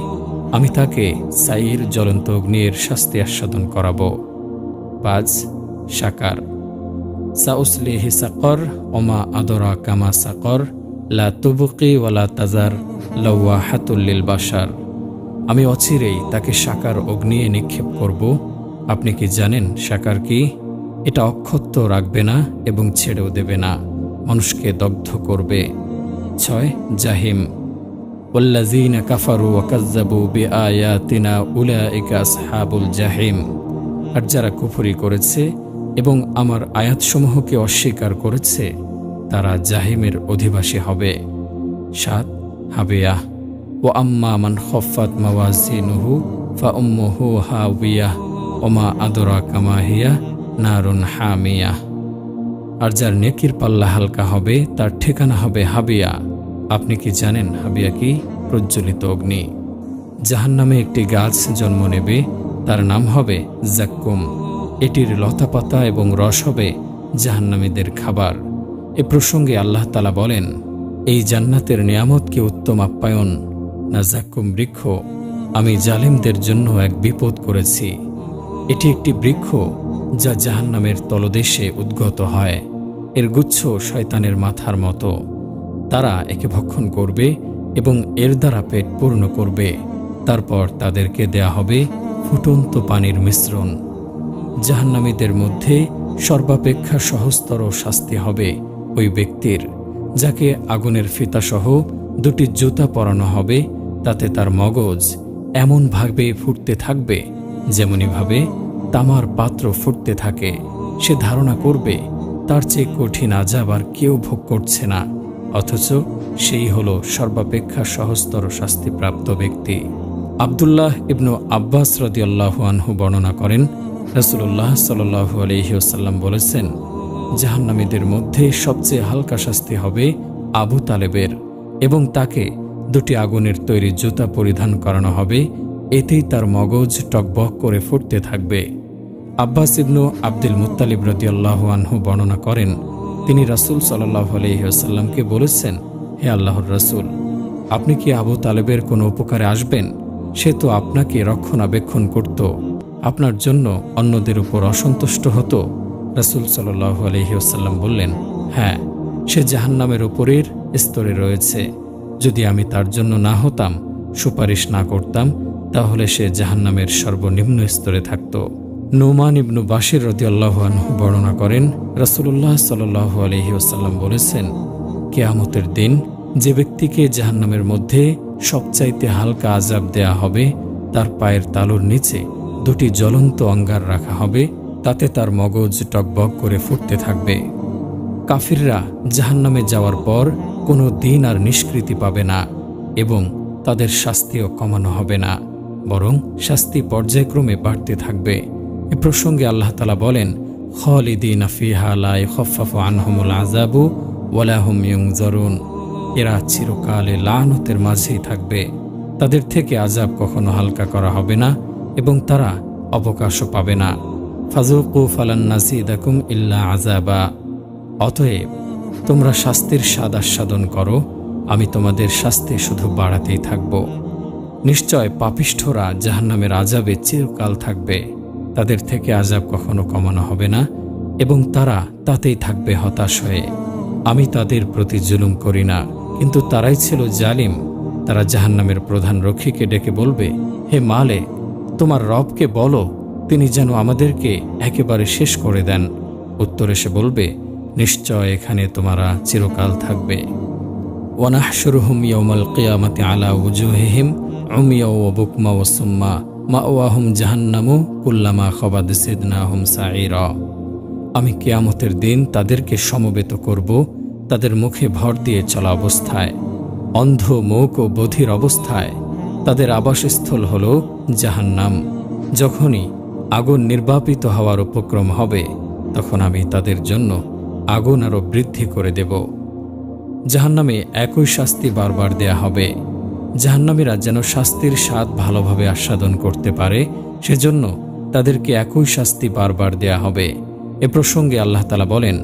আমি তাকে সাইর জ্বলন্ত অগ্নির শাস্তি আস্বাদন করাব। 5. সাকার। সাউসলিহি সাকর ওমা আদরাকা মা সাকর লা তুবকি ওয়ালা তাজার লাওয়াহাতুল লিল বাশার। আমি অচিরেই তাকে সাকার অগ্নিয়ে নিক্ষেপ করব। আপনি কি জানেন সাকার কি? এটা অক্ষত রাখবে না এবং ছেড়েও দেবে না, মানুষকে দগ্ধ করবে। 6. জাহিম। ওয়াল্লাযীনা কাফারু ওয়া কাযযাবু বিআয়াতিনা উলাইকা আসহাবুল জাহিম। আর যারা কুফরি করেছে এবং আমার আয়াতসমূহকে অস্বীকার করেছে, তারা জাহিমের অধিবাসী হবে। 7. হাবিয়াহ। ওয়া আম্মা মান খাফফাত মাওয়াজিনুহু ফাউম্মুহু হাওয়িয়াহ ওমা আদরাকা মা হিয়া নারুন হামিয়াহ। আর যার নেকির পাল্লা হালকা হবে, তার ঠিকানা হবে হাবিয়া। আপনি কি জানেন হাবিয়া কি? প্রজ্বলিত অগ্নি। জাহান্নামে একটি গাছ জন্ম নেবে, তার নাম হবে জাক্কুম। এটির লতাপাতা এবং রস হবে জাহান্নামীদের খাবার। এ প্রসঙ্গে আল্লাহ তাআলা বলেন, এই জান্নাতের নিয়ামত কি উত্তম আপ্যায়ন না জাক্কুম বৃক্ষ? আমি জালেমদের জন্য এক বিপদ করেছি। এটি একটি বৃক্ষ যা জাহান্নামের তলদেশে উদ্গত হয়। এর গুচ্ছ শয়তানের মাথার মতো। তারা একে ভক্ষণ করবে এবং এর দ্বারা পেট পূর্ণ করবে। তারপর তাদেরকে দেয়া হবে ফুটন্ত পানির মিশ্রণ। জাহান্নামীদের মধ্যে সর্বাপেক্ষা সহজতর শাস্তি হবে ওই ব্যক্তির, যাকে আগুনের ফিতাসহ 2টি জুতা পরানো হবে, তাতে তার মগজ এমনভাবে ফুটতে থাকবে যেমনিভাবে তামার পাত্র ফুটতে থাকে। সে ধারণা করবে তার চেয়ে কঠিন আযাব আর কেউ ভোগ করছে না, অথচ সেই হলো সর্বাপেক্ষা সহজতর শাস্তিপ্রাপ্ত ব্যক্তি। আবদুল্লাহ ইবনু আব্বাস রাদিয়াল্লাহু আনহু বর্ণনা করেন, রাসূলুল্লাহ সাল্লাল্লাহু আলাইহি ওয়াসাল্লাম বলেছেন, জাহান্নামীদের মধ্যে সবচেয়ে হালকা শাস্তি হবে আবু তালেবের, এবং তাকে দুটি আগুনের তৈরি জুতা পরিধান করানো হবে, এতেই তার মগজ টকবক করে ফুটতে থাকবে। আব্বাস ইবনু আব্দুল মুত্তালিব রাদিয়াল্লাহু আনহু বর্ণনা করেন, তিনি রাসূল সাল্লাল্লাহু আলাইহি ওয়াসাল্লামকে বলেছেন, হে আল্লাহর রাসূল, আপনি কি আবু তালেবের কোনো উপকারে আসবেন? সে তো আপনাকে রক্ষণাবেক্ষণ করত, আপনার জন্য অন্যদের উপর অসন্তুষ্ট হতো। রাসূল সাল্লাল্লাহু আলাইহি ওয়াসাল্লাম বললেন, হ্যাঁ, সে জাহান্নামের উপরের স্তরে রয়েছে। যদি আমি তার জন্য না হতাম, সুপারিশ না করতাম, তাহলে সে জাহান্নামের সর্বনিম্ন স্তরে থাকত। নুমান ইবনু বাশির রাদিয়াল্লাহু আনহু বর্ণনা করেন, রাসূলুল্লাহ সাল্লাল্লাহু আলাইহি ওয়াসাল্লাম বলেছেন, কিয়ামতের দিন যে ব্যক্তিকে জাহান্নামের মধ্যে সবচাইতে হালকা আযাব দেয়া হবে, তার পায়ের তালুর নিচে দুটি জ্বলন্ত অঙ্গার রাখা হবে, তাতে তার মগজ টকবক করে ফুটতে থাকবে। কাফিররা জাহান্নামে যাওয়ার পর কোনো দিন আর নিষ্কৃতি পাবে না, এবং তাদের শাস্তিও কমানো হবে না, বরং শাস্তি পর্যায়ক্রমে বাড়তে থাকবে। এ প্রসঙ্গে আল্লাহ তাআলা বলেন, খালিদিনা ফিহা লা ইখাফফাফু আনহুমুল আযাবু ওয়ালা হুম ইউনজারুন। এরা চিরকালে লাআনতের মাঝেই থাকবে, তাদের থেকে আযাব কখনো হালকা করা হবে না, এবং তারা অবকাশও পাবে না। ফাযুকু ফালান নাযিদাকুম ইল্লা আযাবা। অতএব তোমরা শাস্তির স্বাদ আস্বাদন করো, আমি তোমাদের শাস্তি শুধু বাড়াতেই থাকব। নিশ্চয় পাপিষ্ঠরা জাহান্নামের আযাবে চিরকাল থাকবে, তাদের থেকে আযাব কখনো কমানো হবে না, এবং তারা তাতেই থাকবে হতাশ হয়ে। আমি তাদের প্রতি জুলুম করি না, কিন্তু তারাই ছিল জালিম। তারা জাহান্নামের প্রধান রক্ষীকে ডেকে বলবে, হে মালিক, তোমার রবকে বলো তিনি যেন আমাদেরকে একেবারে শেষ করে দেন। উত্তরে সে বলবে, নিশ্চয় এখানে তোমরা চিরকাল থাকবে। ওয়ানাহশুরুহুম ইয়াউমাল কিয়ামাতি আলা উজুহিহিম উমিয়া ওয়া বুকমা ওয়া সুম্মা মাওয়াহুম জাহান্নামু কুল্লামা খাবাদ জিদনাহুম সাঈরা। আমি কিয়ামতের দিন তাদেরকে সমবেত করব, তাদের মুখে ভর দিয়ে চলা অবস্থায়, অন্ধ, মূক ও বধির অবস্থায়। তাদের আবাসস্থল হল জাহান্নাম। যখনই আগুন নির্বাপিত হওয়ার উপক্রম হবে, তখন আমি তাদের জন্য আগুন আরও বৃদ্ধি করে দেব। জাহান্নামে একই শাস্তি বারবার দেয়া হবে। জাহান্নামীরা যেন শাস্তির স্বাদ ভালোভাবে আস্বাদন করতে পারে, সেজন্য তাদেরকে একই শাস্তি বারবার দেয়া হবে। এ প্রসঙ্গে আল্লাহ তাআলা বলেন,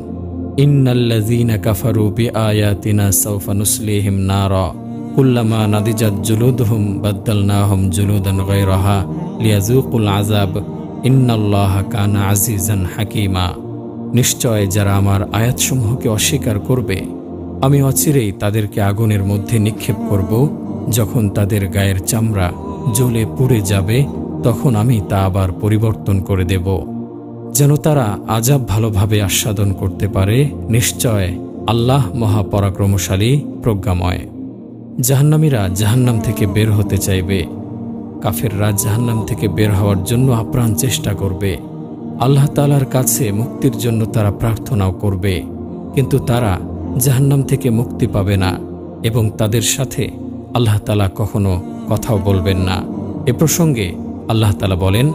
ইন্নাল্লাযীনা কাফারু বিআয়াতিনা সাওফা নুসলিহিম নারা কুল্লামা নাদিজাত জুলুদুহুম বাদদালনাহুম জুলুদান গায়রাহা লিয়াযুকুল আযাব ইন্নাল্লাহা কানা আজিজান হাকীমা। নিশ্চয় যারা আমার আয়াতসমূহকে অস্বীকার করবে, আমি অচিরেই তাদেরকে আগুনের মধ্যে নিক্ষেপ করব। যখন তাদের গায়ের চামড়া জ্বলে পুড়ে যাবে, তখন আমি তা আবার পরিবর্তন করে দেব, যেন তারা আযাব ভালোভাবে আস্বাদন করতে পারে। নিশ্চয় আল্লাহ মহাপরাক্রমশালী, প্রজ্ঞাময়। জাহান্নামীরা জাহান্নাম থেকে বের হতে চাইবে। কাফেররা জাহান্নাম থেকে বের হওয়ার জন্য আপ্রাণ চেষ্টা করবে। আল্লাহ তাআলার কাছে মুক্তির জন্য তারা প্রার্থনাও করবে, কিন্তু তারা জাহান্নাম থেকে মুক্তি পাবে না, এবং তাদের সাথে আল্লাহ তাআলা কখনো কথাও বলবেন না। এ প্রসঙ্গে আল্লাহ তাআলা বলেন,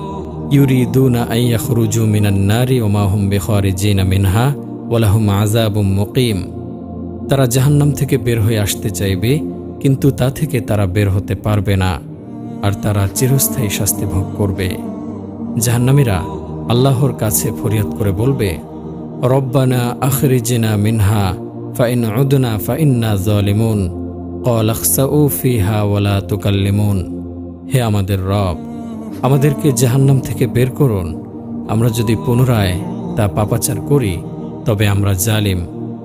ইউরিদুনা আন ইয়াখরুজু মিনান নারি ওয়া মা হুম বিখারিজিনা মিনহা ওয়া লাহুম আযাবুম মুকিম। তারা জাহান্নাম থেকে বের হয়ে আসতে চাইবে, কিন্তু তা থেকে তারা বের হতে পারবে না, আর তারা চিরস্থায়ী শাস্তি ভোগ করবে। জাহান্নামীরা আল্লাহর কাছে ফরিয়াদ করে বলবে, রব্বানা আখরিজনা মিনহা ফাইন উদনা ফাইন্না যালিমুন ক্বালা ইখসাউ ফিহা ওয়া লা তুকাল্লিমুন। হে আমাদের রব, আমাদেরকে জাহান্নাম থেকে বের করুন। আমরা যদি পুনরায় তা পাপাচার করি, তবে আমরা জালিম।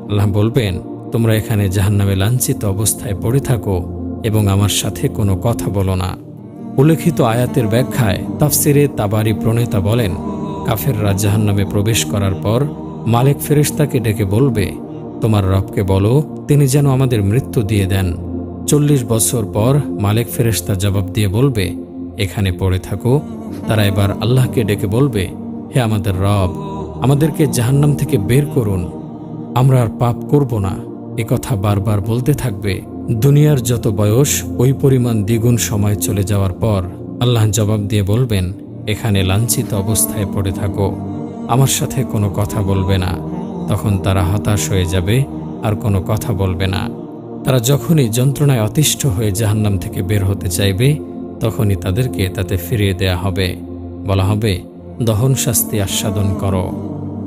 আল্লাহ বলবেন, তোমরা এখানে জাহান্নামে লাঞ্ছিত অবস্থায় পড়ে থাকো এবং আমার সাথে কোনো কথা বলো না। উল্লেখিত আয়াতের ব্যাখ্যায় তাফসিরে তাবারি প্রণেতা বলেন, কাফেররা জাহান্নামে প্রবেশ করার পর মালিক ফেরেশতাকে ডেকে বলবে, তোমার রবকে বলো তিনি যেন আমাদের মৃত্যু দিয়ে দেন। 40 বছর পর মালিক ফেরেশতা জবাব দিয়ে বলবে, এখানে পড়ে থাকো। তারা এবার আল্লাহকে ডেকে বলবে, হে আমাদের রব, আমাদেরকে জাহান্নাম থেকে বের করুন, আমরা আর পাপ করব না। এ কথা বারবার বলতে থাকবে, দুনিয়ার যত বয়স ওই পরিমাণ দ্বিগুণ সময় চলে যাওয়ার পর আল্লাহ জবাব দিয়ে বলবেন, এখানে লাঞ্ছিত অবস্থায় পড়ে থাকো, আমার সাথে কোনো কথা বলবে না। তখন তারা হতাশ হয়ে যাবে, আর কোনো কথা বলবে না। তারা যখনই যন্ত্রণায় অতিষ্ঠ হয়ে জাহান্নাম থেকে বের হতে চাইবে, তখনই তাদেরকে তাতে ফিরিয়ে দেয়া হবে। বলা হবে, দহন শাস্তি আস্বাদন করো।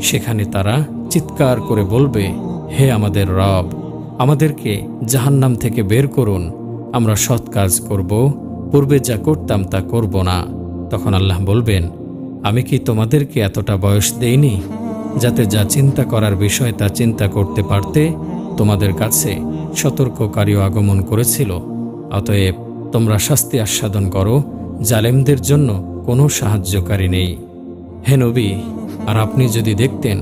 সেখানে তারা চিৎকার করে বলবে, হে আমাদের রব, আমাদেরকে জাহান্নাম থেকে বের করুন, আমরা সৎ কাজ করব, পূর্বে যা করতাম তা করব না। তখন আল্লাহ বলবেন, আমি কি তোমাদেরকে এতটা বয়স দেইনি, যাতে যা চিন্তা করার বিষয় তা চিন্তা করতে পারতে? তোমাদের কাছে সতর্ককারীও আগমন করেছিল। অতএব তোমরা শাস্তি আস্বাদন করো, জালেমদের জন্য কোনো সাহায্যকারী নেই। হে নবী, আর আপনি যদি দেখতেন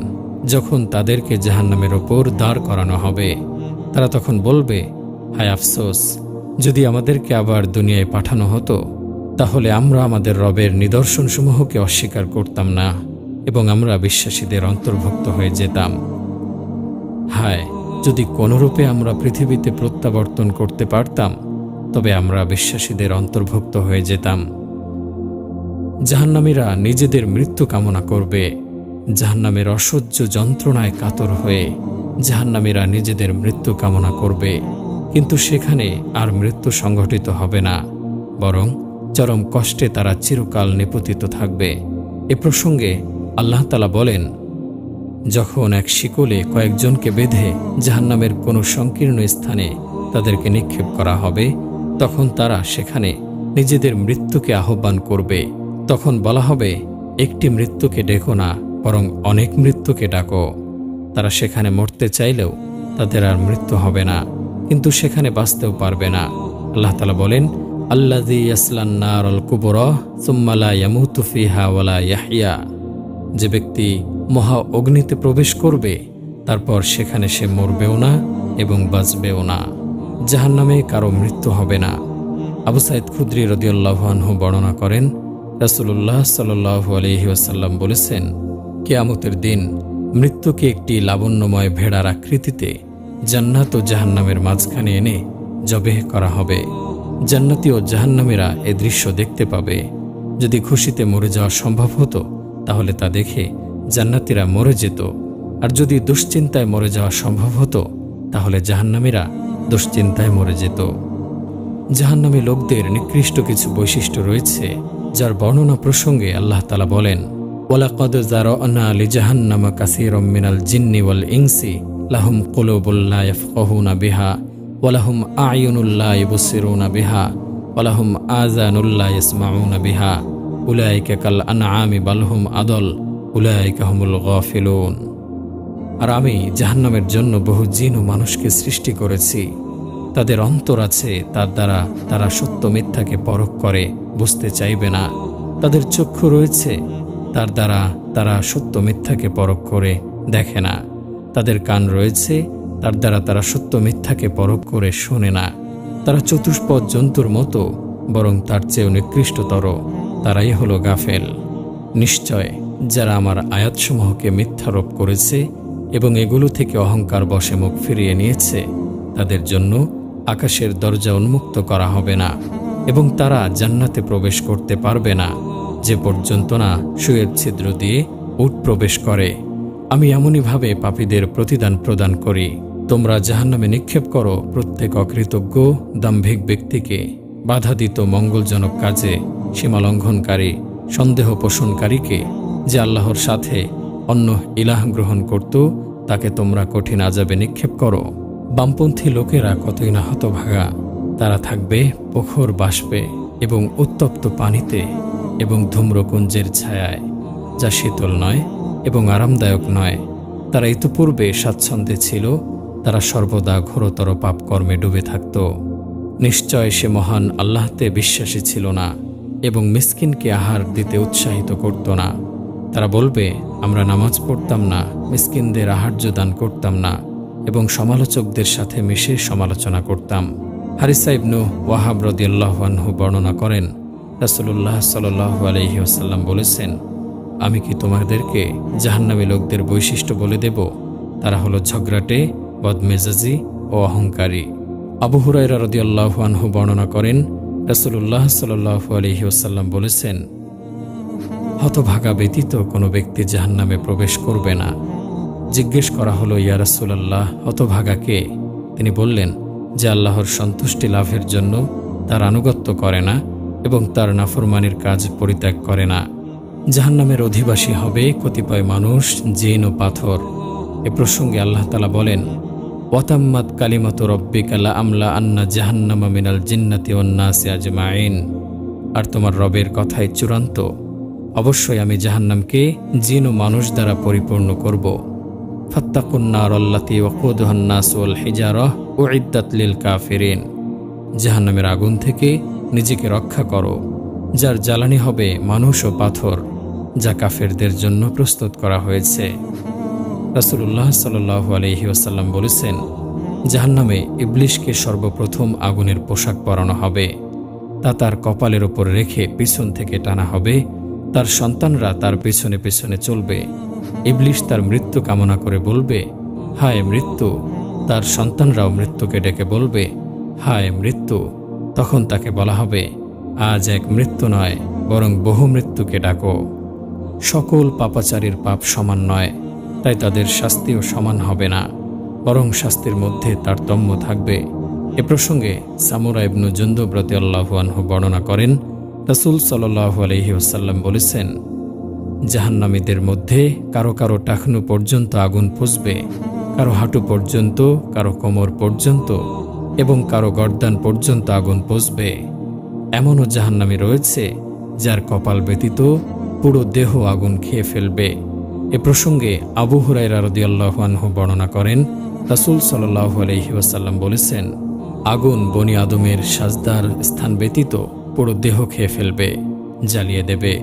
যখন তাদেরকে জাহান্নামের ওপর দাঁড় করানো হবে, তারা তখন বলবে, হায় আফসোস, যদি আমাদেরকে আবার দুনিয়ায় পাঠানো হতো, তাহলে আমরা আমাদের রবের নিদর্শনসমূহকে অস্বীকার করতাম না এবং আমরা বিশ্বাসীদের অন্তর্ভুক্ত হয়ে যেতাম। হায়, যদি কোনোরূপে আমরা পৃথিবীতে প্রত্যাবর্তন করতে পারতাম, তবে আমরা বিশ্বাসীদের অন্তর্ভুক্ত হয়ে যেতাম। জাহান্নামীরা নিজেদের মৃত্যু কামনা করবে। জাহান্নামের অসহ্য যন্ত্রণায় কাতর হয়ে জাহান্নামীরা নিজেদের মৃত্যু কামনা করবে, কিন্তু সেখানে আর মৃত্যু সংঘটিত হবে না, বরং চরম কষ্টে তারা চিরকাল নিপতিত থাকবে। এ প্রসঙ্গে আল্লাহ তাআলা বলেন, যখন এক শিকলে কয়েকজনকে বেঁধে জাহান্নামের কোনো সংকীর্ণ স্থানে তাদেরকে নিক্ষেপ করা হবে, তখন তারা সেখানে নিজেদের মৃত্যুকে আহ্বান করবে। তখন বলা হবে, একটি মৃত্যুকে ডেকো না, বরং অনেক মৃত্যুকে ডাকো। তারা সেখানে মরতে চাইলেও তাদের আর মৃত্যু হবে না, কিন্তু সেখানে বাঁচতেও পারবে না। আল্লাহ তাআলা বলেন, আল্লাযী ইয়াসলান নারাল কুবরা সুম্মা লা ইয়ামুতু ফিহা ওয়া লা ইয়াহইয়া। যে ব্যক্তি মহা অগ্নিতে প্রবেশ করবে, তারপর সেখানে সে মরবেও না এবং বাঁচবেও না। জাহান্নামে কারো মৃত্যু হবে না। আবু সাঈদ খুদরি রাদিয়াল্লাহু আনহু বর্ণনা করেন, রাসূলুল্লাহ সাল্লাল্লাহু আলাইহি ওয়াসাল্লাম বলেছেন, কিয়ামতের দিন মৃত্যুকে একটি লাবণ্যময় ভেড়ার আকৃতিতে জান্নাত ও জাহান্নামের মাঝখানে এনে জবেহ করা হবে। জান্নাতি ও জাহান্নামীরা এ দৃশ্য দেখতে পাবে। যদি খুশিতে মরে যাওয়া সম্ভব হতো, তাহলে তা দেখে জান্নাতীরা মরে যেত, আর যদি দুশ্চিন্তায় মরে যাওয়া সম্ভব হতো, তাহলে জাহান্নামীরা দুশ্চিন্তায় মরে যেত। জাহান্নামী লোকদের নিকৃষ্ট কিছু বৈশিষ্ট্য রয়েছে, যার বর্ণনা প্রসঙ্গে আল্লাহ তাআলা বলেন, ওয়ালাকাদ যারানা লিজাহান্নামা কাসীরাম মিনাল জিন্নি ওয়াল ইনসি লাহুম কুলুবুল লা ইয়াফকাহুনা বিহা ওয়া লাহুম আ'য়ুনুল লা ইবসিরুনা বিহা ওয়া লাহুম আযানুল লা ইয়াসমাউনা বিহা উলাইকা কাল আনআমি বাল হুম আদল উলাইকা হুমুল গাফিলুন। আর আমি জাহান্নামের জন্য বহু জিন ও মানুষকে সৃষ্টি করেছি। তাদের অন্তর আছে, তার দ্বারা তারা সত্য মিথ্যাকে পরখ করে বুঝতে চাইবে না। তাদের চক্ষু রয়েছে, তার দ্বারা তারা সত্য মিথ্যাকে পরখ করে দেখে না। তাদের কান রয়েছে, তার দ্বারা তারা সত্য মিথ্যাকে পরখ করে শোনে না। তারা চতুষ্পদ জন্তুর মতো, বরং তার চেয়েও নিকৃষ্টতর। তারাই হলো গাফেল। নিশ্চয় যারা আমার আয়াতসমূহকে মিথ্যারোপ করেছে এবং এগুলো থেকে অহংকার বশে মুখ ফিরিয়ে নিয়েছে, তাদের জন্য আকাশের দরজা উন্মুক্ত করা হবে না এবং তারা জান্নাতে প্রবেশ করতে পারবে না, যে পর্যন্ত না সুয়ের ছিদ্র দিয়ে উট প্রবেশ করে। আমি এমনইভাবে পাপীদের প্রতিদান প্রদান করি। তোমরা জাহান্নামে নিক্ষেপ করো প্রত্যেক অকৃতজ্ঞ দাম্ভিক ব্যক্তিকে, বাধা দিত মঙ্গলজনক কাজে সীমালঙ্ঘনকারী, সন্দেহ পোষণকারীকে, যে আল্লাহর সাথে অন্য ইলাহ গ্রহণ করত, তাকে তোমরা কঠিন আযাবে নিক্ষেপ করো। বামপন্থী লোকেরা কতই না হতভাগা। তারা থাকবে প্রখর বাষ্পে এবং উত্তপ্ত পানিতে এবং ধূম্রকুঞ্জের ছায়ায়, যা শীতল নয় এবং আরামদায়ক নয়। তারা ইতিপূর্বে স্বাচ্ছন্দ্যে ছিল, তারা সর্বদা ঘোরতর পাপকর্মে ডুবে থাকত। নিশ্চয় সে মহান আল্লাহতে বিশ্বাসী ছিল না এবং মিসকিনকে আহার দিতে উৎসাহিত করত না। তারা বলবে, আমরা নামাজ পড়তাম না, মিসকিনদের আহার্য দান করতাম না এবং সমালোচকদের সাথে মিশে সমালোচনা করতাম। হারিসা ইবনু ওয়াহাব রাদিয়াল্লাহু আনহু বর্ণনা করেন, রাসূলুল্লাহ সাল্লাল্লাহু আলাইহি ওয়াসাল্লাম বলেছেন, আমি কি তোমাদেরকে জাহান্নামী লোকদের বৈশিষ্ট্য বলে দেব? তারা হলো ঝগড়াটে, বদমেজাজি ও অহংকারী। আবু হুরায়রা রাদিয়াল্লাহু আনহু বর্ণনা করেন, রাসূলুল্লাহ সাল্লাল্লাহু আলাইহি ওয়াসাল্লাম বলেছেন, হতভাগা ব্যতীত কোনো ব্যক্তি জাহান্নামে প্রবেশ করবে না। জিজ্ঞেস করা হলো, ইয়া রাসূলুল্লাহ, হতভাগা কে? তিনি বললেন, যে আল্লাহর সন্তুষ্টি লাভের জন্য তার আনুগত্য করে না এবং তার নাফরমানির কাজ পরিত্যাগ করে না। জাহান্নামের অধিবাসী হবে কতিপয় মানুষ, জিন ও পাথর। এ প্রসঙ্গে আল্লাহ তাআলা বলেন, ওয়াতাম্মাত কালিমাতু রাব্বিকা লা আমলা আন্না জাহান্নামা মিনাল জিন্নাতি ওয়ান নাসি আজমাইন। আর তোমার রবের কথাই চূড়ান্ত, অবশ্যই আমি জাহান্নামকে জিন ও মানুষ দ্বারা পরিপূর্ণ করব। ফাত্তাকুন নার আল্লাতী ওয়াকুদুহান নাস ওয়াল হিজারাহ উইদ্দাত লিল কাফিরিন। জাহান্নামের আগুন থেকে নিজেকে রক্ষা করো, যার জ্বালানি হবে মানুষ ও পাথর, যা কাফেরদের জন্য প্রস্তুত করা হয়েছে। রাসূলুল্লাহ সাল্লাল্লাহু আলাইহি ওয়াসাল্লাম বলেছেন, জাহান্নামে ইবলিশকে সর্বপ্রথম আগুনের পোশাক পরানো হবে, তা তার কপালের ওপর রেখে পিছন থেকে টানা হবে। তার সন্তানরা তার পেছনে পেছনে চলবে। ইবলিশ তার মৃত্যু কামনা করে বলবে, হায় মৃত্যু। তার সন্তানরাও মৃত্যুকে ডেকে বলবে, হায় মৃত্যু। তখন তাকে বলা হবে, আজ এক মৃত্যু নয়, বরং বহু মৃত্যুকে ডাকো। সকল পাপাচারীর পাপ সমান নয়, তাই তাদের শাস্তিও সমান হবে না, বরং শাস্তির মধ্যে তারতম্য থাকবে। এ প্রসঙ্গে সামুরা ইবনু জুনদুব রাদিয়াল্লাহু আনহু বর্ণনা করেন, রাসূল সাল্লাল্লাহু আলাইহি ওয়াসাল্লাম বলেছেন, জাহান্নামীদের মধ্যে কারো কারো টাকনু পর্যন্ত আগুন পুষবে, কারো হাঁটু পর্যন্ত, কারো কোমর পর্যন্ত এবং কারো গর্দান পর্যন্ত আগুন পুষবে। এমনও জাহান্নামী রয়েছে যার কপাল ব্যতীত পুরো দেহ আগুন খেয়ে ফেলবে। এ প্রসঙ্গে আবু হুরায়রা রাদিয়াল্লাহু আনহু বর্ণনা করেন, রাসূল সাল্লাল্লাহু আলাইহি ওয়াসাল্লাম বলেছেন, আগুন বনি আদমের সাজদার স্থান ব্যতীত পুরো দেহ খেয়ে ফেলবে, জ্বালিয়ে দেবে।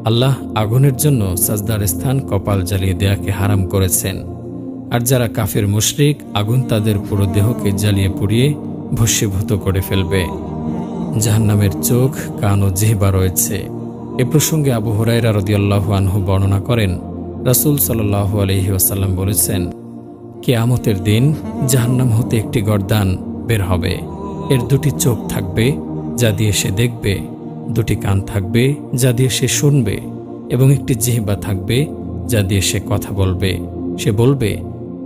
আল্লাহ আগুনের জন্য সাজদার স্থান কপাল জ্বালিয়ে দেয়াকে হারাম করেছেন। আর যারা কাফের মুশরিক, আগুন তাদের পুরো দেহকে জ্বালিয়ে পুড়িয়ে ভস্মীভূত করে ফেলবে। জাহান্নামের চোখ, কান ও জিহ্বা রয়েছে। এ প্রসঙ্গে আবু হুরায়রা রাদিয়াল্লাহু আনহু বর্ণনা করেন, রাসূল সাল্লাল্লাহু আলাইহি ওয়াসাল্লাম বলেছেন, কিয়ামতের দিন জাহান্নাম হতে একটি গর্দান বের হবে। এর দুটি চোখ থাকবে, যা দিয়ে সে দেখবে, দুটি কান থাকবে, যা দিয়ে সে শুনবে, এবং একটি জিহ্বা থাকবে, যা দিয়ে সে কথা বলবে। সে বলবে,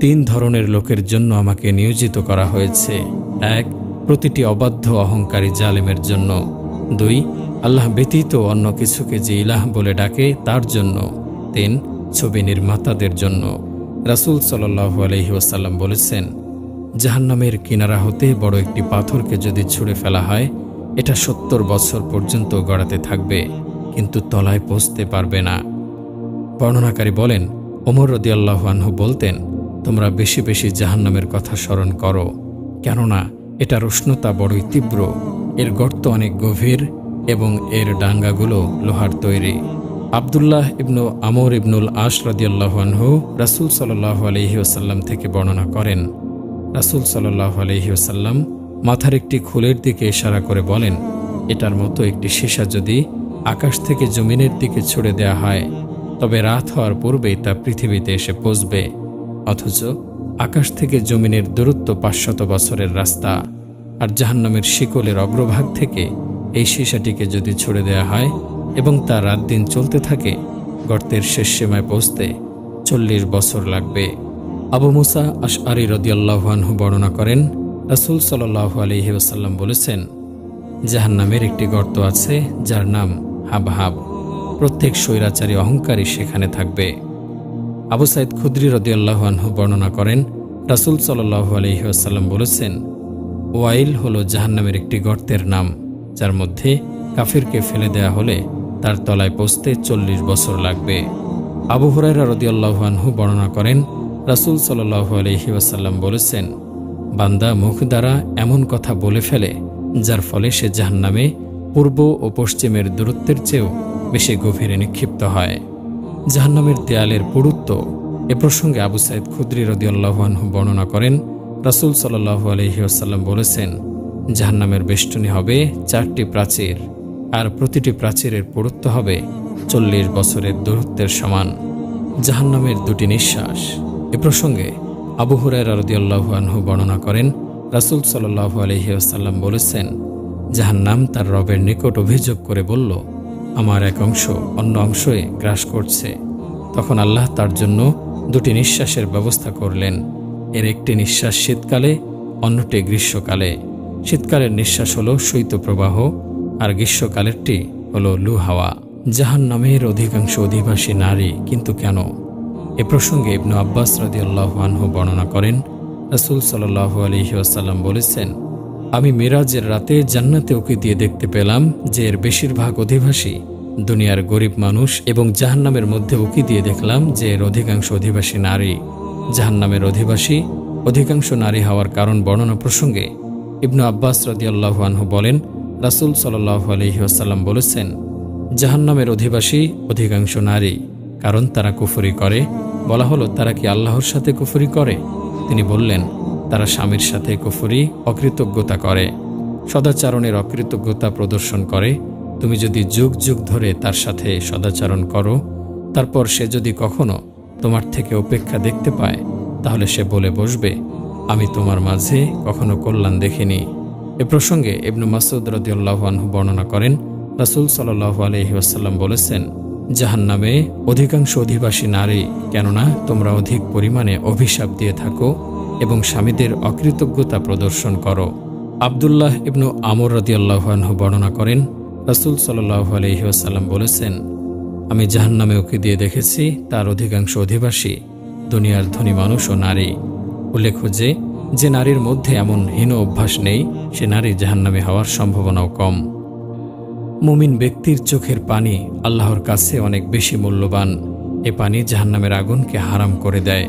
3 ধরনের লোকের জন্য আমাকে নিয়োজিত করা হয়েছে। 1, প্রতিটি অবাধ্য অহংকারী জালেমের জন্য। 2, আল্লাহ ব্যতীত অন্য কিছুকে যে ইলাহ বলে ডাকে তার জন্য। 3, ছবি নির্মাতাদের জন্য। রাসূল সাল্লাল্লাহু আলাইহি ওয়াসাল্লাম বলেছেন, জাহান্নামের কিনারা হতে বড় একটি পাথরকে যদি ছুঁড়ে ফেলা হয়, এটা 70 বছর পর্যন্ত গড়াতে থাকবে, কিন্তু তলায় পৌঁছতে পারবে না। বর্ণনাকারী বলেন, ওমর রাদিয়াল্লাহু আনহু বলতেন, তোমরা বেশি বেশি জাহান্নামের কথা স্মরণ করো, কেননা এটার উষ্ণতা বড়ই তীব্র, এর গর্ত অনেক গভীর এবং এর ডাঙ্গাগুলো লোহার তৈরি। আব্দুল্লাহ ইবনু আমর ইবনুল আস রাদিয়াল্লাহু আনহু রাসূল সাল্লাল্লাহু আলাইহি ওয়াসাল্লাম থেকে বর্ণনা করেন, রাসূল সাল্লাল্লাহু আলাইহি ওয়াসাল্লাম মাথার একটি খুলের দিকে ইশারা করে বলেন, এটার মতো একটি সীসা যদি আকাশ থেকে জমিনের দিকে ছুড়ে দেয়া হয়, তবে রাত হওয়ার পূর্বেই তা পৃথিবীতে এসে পৌঁছবে। অথচ আকাশ থেকে জমিনের দূরত্ব 500 বছরের রাস্তা। আর জাহান্নামের শিকলের অগ্রভাগ থেকে এই সীসাটিকে যদি ছুড়ে দেয়া হয় এবং তা রাত দিন চলতে থাকে, গর্তের শেষ সীমায় পৌঁছতে 40 বছর লাগবে। আবু মুসা আশআরী রাদিয়াল্লাহু আনহু বর্ণনা করেন, রাসূল সাল্লাল্লাহু আলাইহি ওয়াসাল্লাম বলেছেন, জাহান্নামের একটি গর্ত আছে যার নাম হাবহাব। প্রত্যেক স্বৈরাচারী অহংকারী সেখানে থাকবে। আবু সাঈদ খুদরি রাদিয়াল্লাহু আনহু বর্ণনা করেন, রাসূল সাল্লাল্লাহু আলাইহি ওয়াসাল্লাম বলেছেন, ওয়াইল হলো জাহান্নামের একটি গর্তের নাম, যার মধ্যে কাফিরকে ফেলে দেয়া হলে তার তলায় পৌঁছতে 40 বছর লাগবে। আবু হুরায়রা রাদিয়াল্লাহু আনহু বর্ণনা করেন, রাসূল সাল্লাল্লাহু আলাইহি ওয়াসাল্লাম বলেছেন, বান্দা মুখ দ্বারা এমন কথা বলে ফেলে যার ফলে সে জাহান্নামে পূর্ব ও পশ্চিমের দূরত্বের চেয়েও বেশি গভীরে নিক্ষিপ্ত হয়। জাহান্নামের দেয়ালের পুরুত্ব। এ প্রসঙ্গে আবু সাঈদ খুদরি রাদিয়াল্লাহু আনহু বর্ণনা করেন, রাসূল সাল্লাল্লাহু আলাইহি ওয়াসাল্লাম বলেছেন, জাহান্নামের বেষ্টনী হবে 4টি প্রাচীর, আর প্রতিটি প্রাচীরের পুরুত্ব হবে 40 বছরের দূরত্বের সমান। জাহান্নামের 2টি নিঃশ্বাস। এ প্রসঙ্গে আবু হুরায়রা রাদিয়াল্লাহু আনহু বর্ণনা করেন, রাসূল সাল্লাল্লাহু আলাইহি ওয়াসাল্লাম বলেছেন, জাহান্নাম তার রবের নিকট অভিযোগ করে বলল, আমার এক অংশ অন্য অংশে গ্রাস করছে। তখন আল্লাহ তার জন্য দুটি নিঃশ্বাসের ব্যবস্থা করলেন। এর একটি নিঃশ্বাস শীতকালে, অন্যটি গ্রীষ্মকালে। শীতকালের নিঃশ্বাস হলো শৈত্যপ্রবাহ, আর গ্রীষ্মকালেরটি হলো লু হাওয়া। জাহান্নামের অধিকাংশ অধিবাসী নারী, কিন্তু কেন? এ প্রসঙ্গে ইবনু আব্বাস রাদিয়াল্লাহু আনহু বর্ণনা করেন, রাসূল সাল্লাল্লাহু আলাইহি ওয়াসাল্লাম বলেছেন, আমি মিরাজের রাতে জান্নাতে উঁকি দিয়ে দেখতে পেলাম যে এর বেশিরভাগ অধিবাসী দুনিয়ার গরিব মানুষ, এবং জাহান্নামের মধ্যে উঁকি দিয়ে দেখলাম যে এর অধিকাংশ অধিবাসী নারী। জাহান্নামের অধিকাংশ নারী হওয়ার কারণ বর্ণনা প্রসঙ্গে ইবনু আব্বাস রাদিয়াল্লাহু আনহু বলেন, রাসূল সাল্লাল্লাহু আলাইহি ওয়াসাল্লাম বলেছেন, জাহান্নামের অধিকাংশ নারী, কারণ তারা কুফরি করে। বলা হলো, তারা কি আল্লাহর সাথে কুফরি করে? তিনি বললেন, তারা স্বামীর সাথে কুফরি, অকৃতজ্ঞতা করে, সদাচরণের অকৃতজ্ঞতা প্রদর্শন করে। তুমি যদি যুগ যুগ ধরে তার সাথে সদাচরণ করো, তারপর সে যদি কখনো তোমার থেকে উপেক্ষা দেখতে পায়, তাহলে সে বলে বসবে, আমি তোমার মাঝে কখনো কল্যাণ দেখিনি। এ প্রসঙ্গে ইবনু মাসউদ রাদিয়াল্লাহু আনহু বর্ণনা করেন, রাসূল সাল্লাল্লাহু আলাইহি ওয়াসাল্লাম বলেছেন, জাহান্নামে অধিকাংশ অধিবাসী নারী, কেননা তোমরা অধিক পরিমাণে অভিশাপ দিয়ে থাকো এবং স্বামীদের অকৃতজ্ঞতা প্রদর্শন করো। আব্দুল্লাহ ইবনু আমর রাদিয়াল্লাহু আনহু বর্ণনা করেন, রাসূল সাল্লাল্লাহু আলাইহি ওয়াসাল্লাম বলেছেন, আমি জাহান্নামে উঁকি দিয়ে দেখেছি তার অধিকাংশ অধিবাসী দুনিয়ার ধনী মানুষ ও নারী। উল্লেখ্য যে নারীর মধ্যে এমন হীন অভ্যাস নেই, সে নারী জাহান্নামে হওয়ার সম্ভাবনাও কম। মুমিন ব্যক্তির চোখের পানি আল্লাহর কাছে অনেক বেশি মূল্যবান। এ পানি জাহান্নামের আগুনকে হারাম করে দেয়।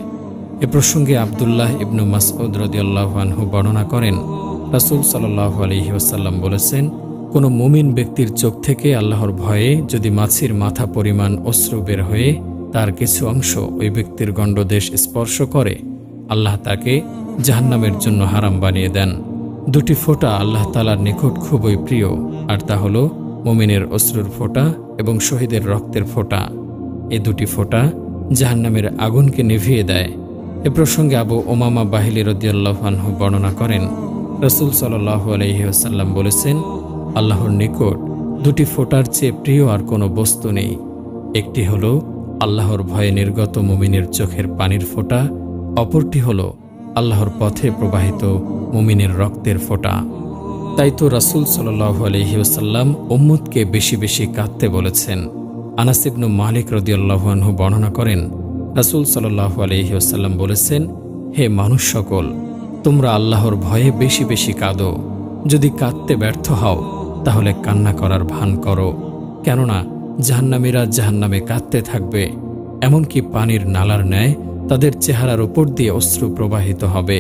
এ প্রসঙ্গে আব্দুল্লাহ ইবনু মাসউদ রাদিয়াল্লাহু আনহু বর্ণনা করেন, রাসূল সাল্লাল্লাহু আলাইহি ওয়াসাল্লাম বলেছেন, কোনো মুমিন ব্যক্তির চোখ থেকে আল্লাহর ভয়ে যদি মাছির মাথা পরিমাণ অশ্রু বের হয়ে তার কিছু অংশ ওই ব্যক্তির গণ্ডদেশ স্পর্শ করে, আল্লাহ তাকে জাহান্নামের জন্য হারাম বানিয়ে দেন। দুটি ফোঁটা আল্লাহ তাআলার নিকট খুবই প্রিয়, আর তা হলো মুমিনের অশ্রুর ফোঁটা এবং শহীদের রক্তের ফোঁটা। এ দুটি ফোঁটা জাহান্নামের আগুনকে নিভিয়ে দেয়। এ প্রসঙ্গে আবু উমামা বাহিলী রাদিয়াল্লাহু আনহু বর্ণনা করেন, রাসূল সাল্লাল্লাহু আলাইহি ওয়াসাল্লাম বলেছেন, আল্লাহর নিকট দুটি ফোঁটার চেয়ে প্রিয় আর কোনো বস্তু নেই। একটি হলো আল্লাহর ভয়ে নির্গত মুমিনের চোখের পানির ফোঁটা, অপরটি হলো আল্লাহর পথে প্রবাহিত মুমিনের রক্তের ফোঁটা। তাই তো রাসূল সাল্লাল্লাহু আলাইহি ওয়াসাল্লাম উম্মতকে বেশি বেশি কাঁদতে বলেছেন। আনাস ইবনু মালিক রাদিয়াল্লাহু আনহু বর্ণনা করেন, রাসূল সাল্লাল্লাহু আলাইহি ওয়াসাল্লাম বলেছেন, হে মানুষ সকল, তোমরা আল্লাহর ভয়ে বেশি বেশি কাঁদো। যদি কাঁদতে ব্যর্থ হও, তাহলে কান্না করার ভান করো, কেননা জাহান্নামীরা জাহান্নামে কাঁদতে থাকবে, এমনকি পানির নালার ন্যায় তাদের চেহারার উপর দিয়ে অশ্রু প্রবাহিত হবে।